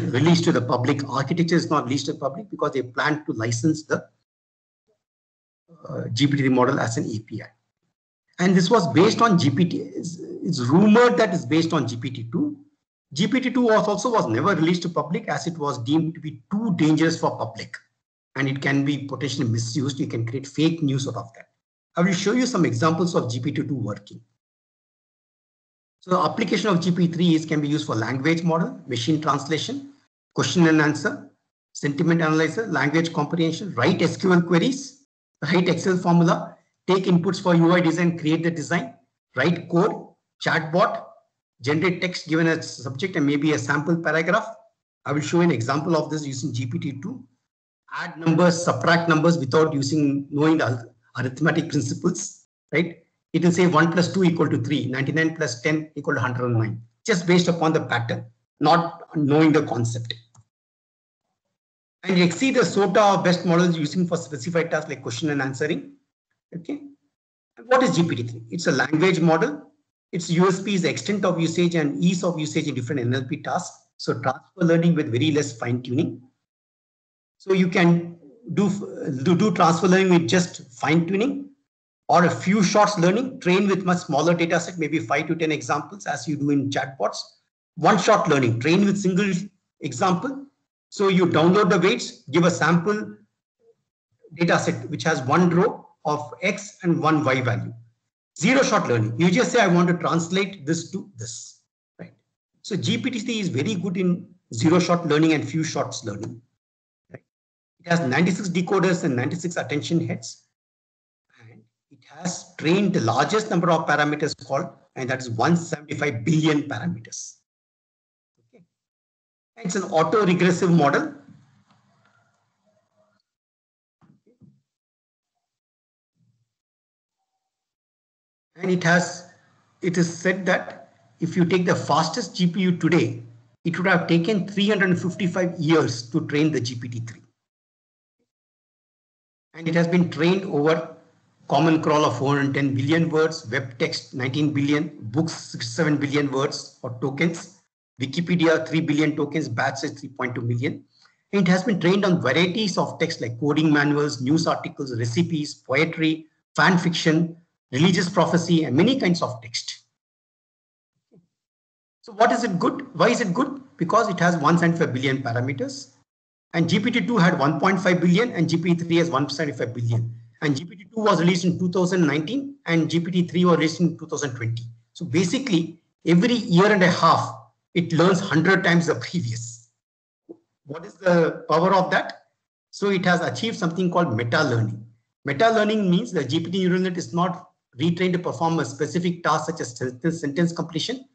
Speaker 1: released to the public. Architecture is not released to the public because they plan to license the GPT-3 model as an API. And this was based on GPT. It's rumored that it's based on GPT-2. GPT-2 was never released to public as it was deemed to be too dangerous for public. And it can be potentially misused. You can create fake news out of that. I will show you some examples of GPT-2 working. So the application of GPT-3 can be used for language model, machine translation, question and answer, sentiment analyzer, language comprehension, write SQL queries, write Excel formula, take inputs for UI design, create the design, write code, chatbot, generate text given a subject and maybe a sample paragraph. I will show an example of this using GPT-2. Add numbers, subtract numbers without knowing the arithmetic principles, right? It will say 1 plus 2 equal to 3, 99 plus 10 equal to 109, just based upon the pattern, not knowing the concept. And exceed the SOTA of best models using for specified tasks like question and answering. Okay. And what is GPT-3? It's a language model. Its USP is the extent of usage and ease of usage in different NLP tasks. So transfer learning with very less fine tuning. So you can do transfer learning with just fine tuning, or a few shots learning, train with much smaller data set, maybe 5 to 10 examples as you do in chatbots. One shot learning, train with single example. So you download the weights, give a sample data set which has one row of X and one Y value. Zero shot learning. You just say, I want to translate this to this, right? So GPT-3 is very good in zero shot learning and few shots learning. Right? It has 96 decoders and 96 attention heads. And it has trained the largest number of parameters called, and that is 175 billion parameters. Okay. It's an auto-regressive model. And it is said that if you take the fastest GPU today, it would have taken 355 years to train the GPT-3. And it has been trained over Common Crawl of 410 billion words, web text 19 billion, books 67 billion words or tokens, Wikipedia 3 billion tokens, batch size 3.2 million. And it has been trained on varieties of text like coding manuals, news articles, recipes, poetry, fan fiction, religious prophecy, and many kinds of text. So what is it good? Why is it good? Because it has 175 billion parameters, and GPT-2 had 1.5 billion and GPT-3 has 175 billion. And GPT-2 was released in 2019 and GPT-3 was released in 2020. So basically, every year and a half, it learns 100 times the previous. What is the power of that? So it has achieved something called meta-learning. Meta-learning means the GPT neural net is not retrained to perform a specific task such as sentence completion.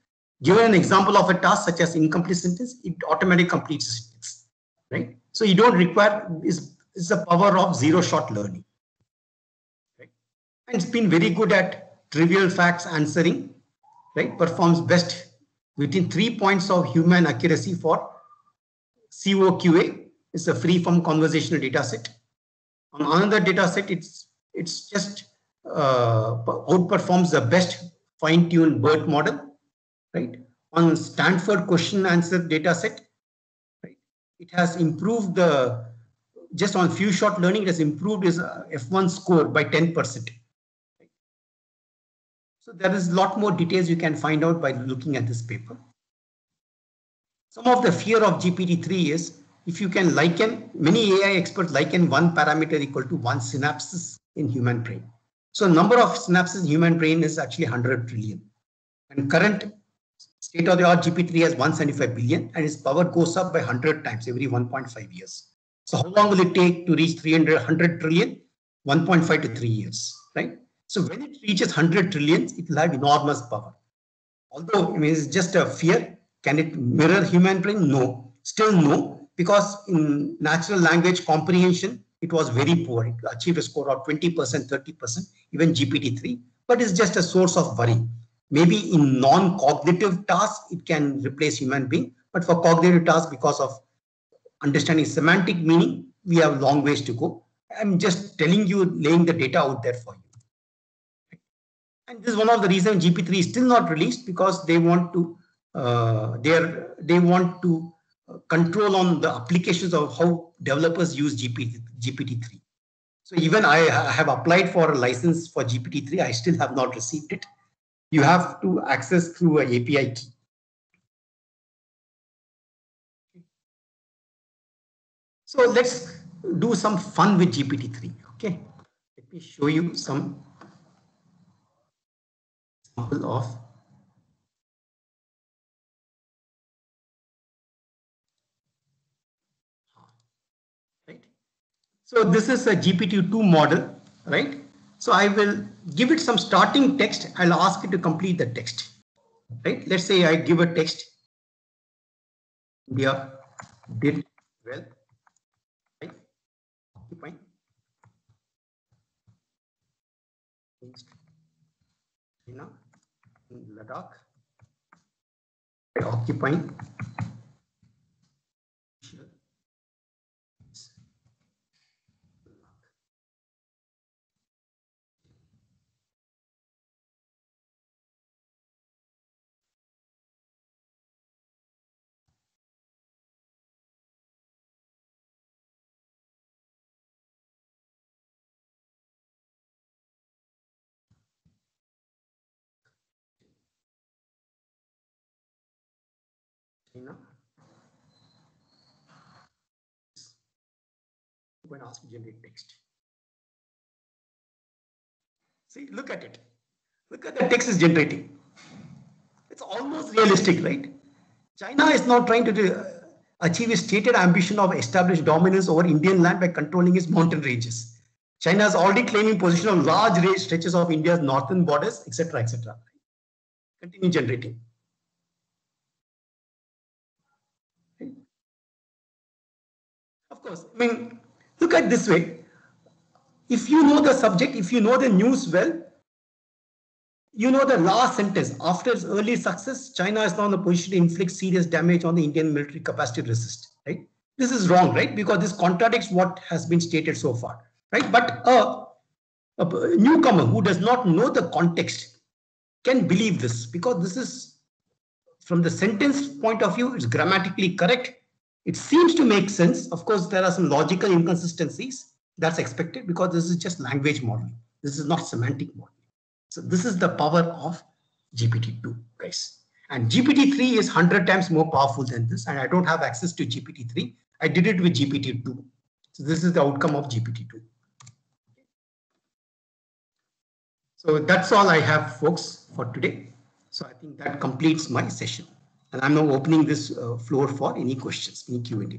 Speaker 1: Given an example of a task such as incomplete sentence, it automatically completes the sentence, right? So you don't require, is the power of zero-shot learning. Right? And it's been very good at trivial facts answering, right? Performs best within 3 points of human accuracy for COQA. It's a free-form conversational data set. On another data set, it's just outperforms the best fine-tuned BERT model, right? On Stanford question answer data set, right? It has improved just on few shot learning, it has improved its F1 score by 10%. Right? So there is a lot more details you can find out by looking at this paper. Some of the fear of GPT-3 is, if you can liken, many AI experts liken one parameter equal to one synapses in human brain. So number of synapses in human brain is actually 100 trillion. And current state of the art GPT-3 has 175 billion and its power goes up by 100 times every 1.5 years. So how long will it take to reach 100 trillion? 1.5 to 3 years, right? So when it reaches 100 trillion, it will have enormous power. Although it's just a fear, can it mirror human brain? No, still no, because in natural language comprehension, it was very poor. It achieved a score of 20%, 30%, even GPT-3, but it's just a source of worry. Maybe in non-cognitive tasks, it can replace human being, but for cognitive tasks, because of understanding semantic meaning, we have long ways to go. I'm just telling you, laying the data out there for you. And this is one of the reasons GPT-3 is still not released, because they want to control on the applications of how developers use GPT-3. So even I have applied for a license for GPT-3. I still have not received it. You have to access through an API key. So let's do some fun with GPT-3. Okay, let me show you some example of right. So this is a GPT-2 model, right? So I will give it some starting text. I'll ask it to complete the text, right? Let's say I give a text. India did well, right? Occupying China in Ladakh, occupying China. I'm going to ask generate text. See, look at it. Look at the text is generating. It's almost realistic, right? China is now trying to achieve its stated ambition of establish dominance over Indian land by controlling its mountain ranges. China is already claiming position on large range stretches of India's northern borders, etc., etc. Continue generating. Of course, I mean, look at this way. If you know the subject, if you know the news well, you know the last sentence. After its early success, China is now in a position to inflict serious damage on the Indian military capacity to resist. Right? This is wrong, right? Because this contradicts what has been stated so far, right? But a newcomer who does not know the context can believe this, because this is, from the sentence point of view, it's grammatically correct. It seems to make sense. Of course, there are some logical inconsistencies. That's expected because this is just language modeling. This is not semantic modeling. So this is the power of GPT-2, guys. And GPT-3 is 100 times more powerful than this. And I don't have access to GPT-3. I did it with GPT-2. So this is the outcome of GPT-2. So that's all I have, folks, for today. So I think that completes my session. And I'm now opening this floor for any questions, any Q&A.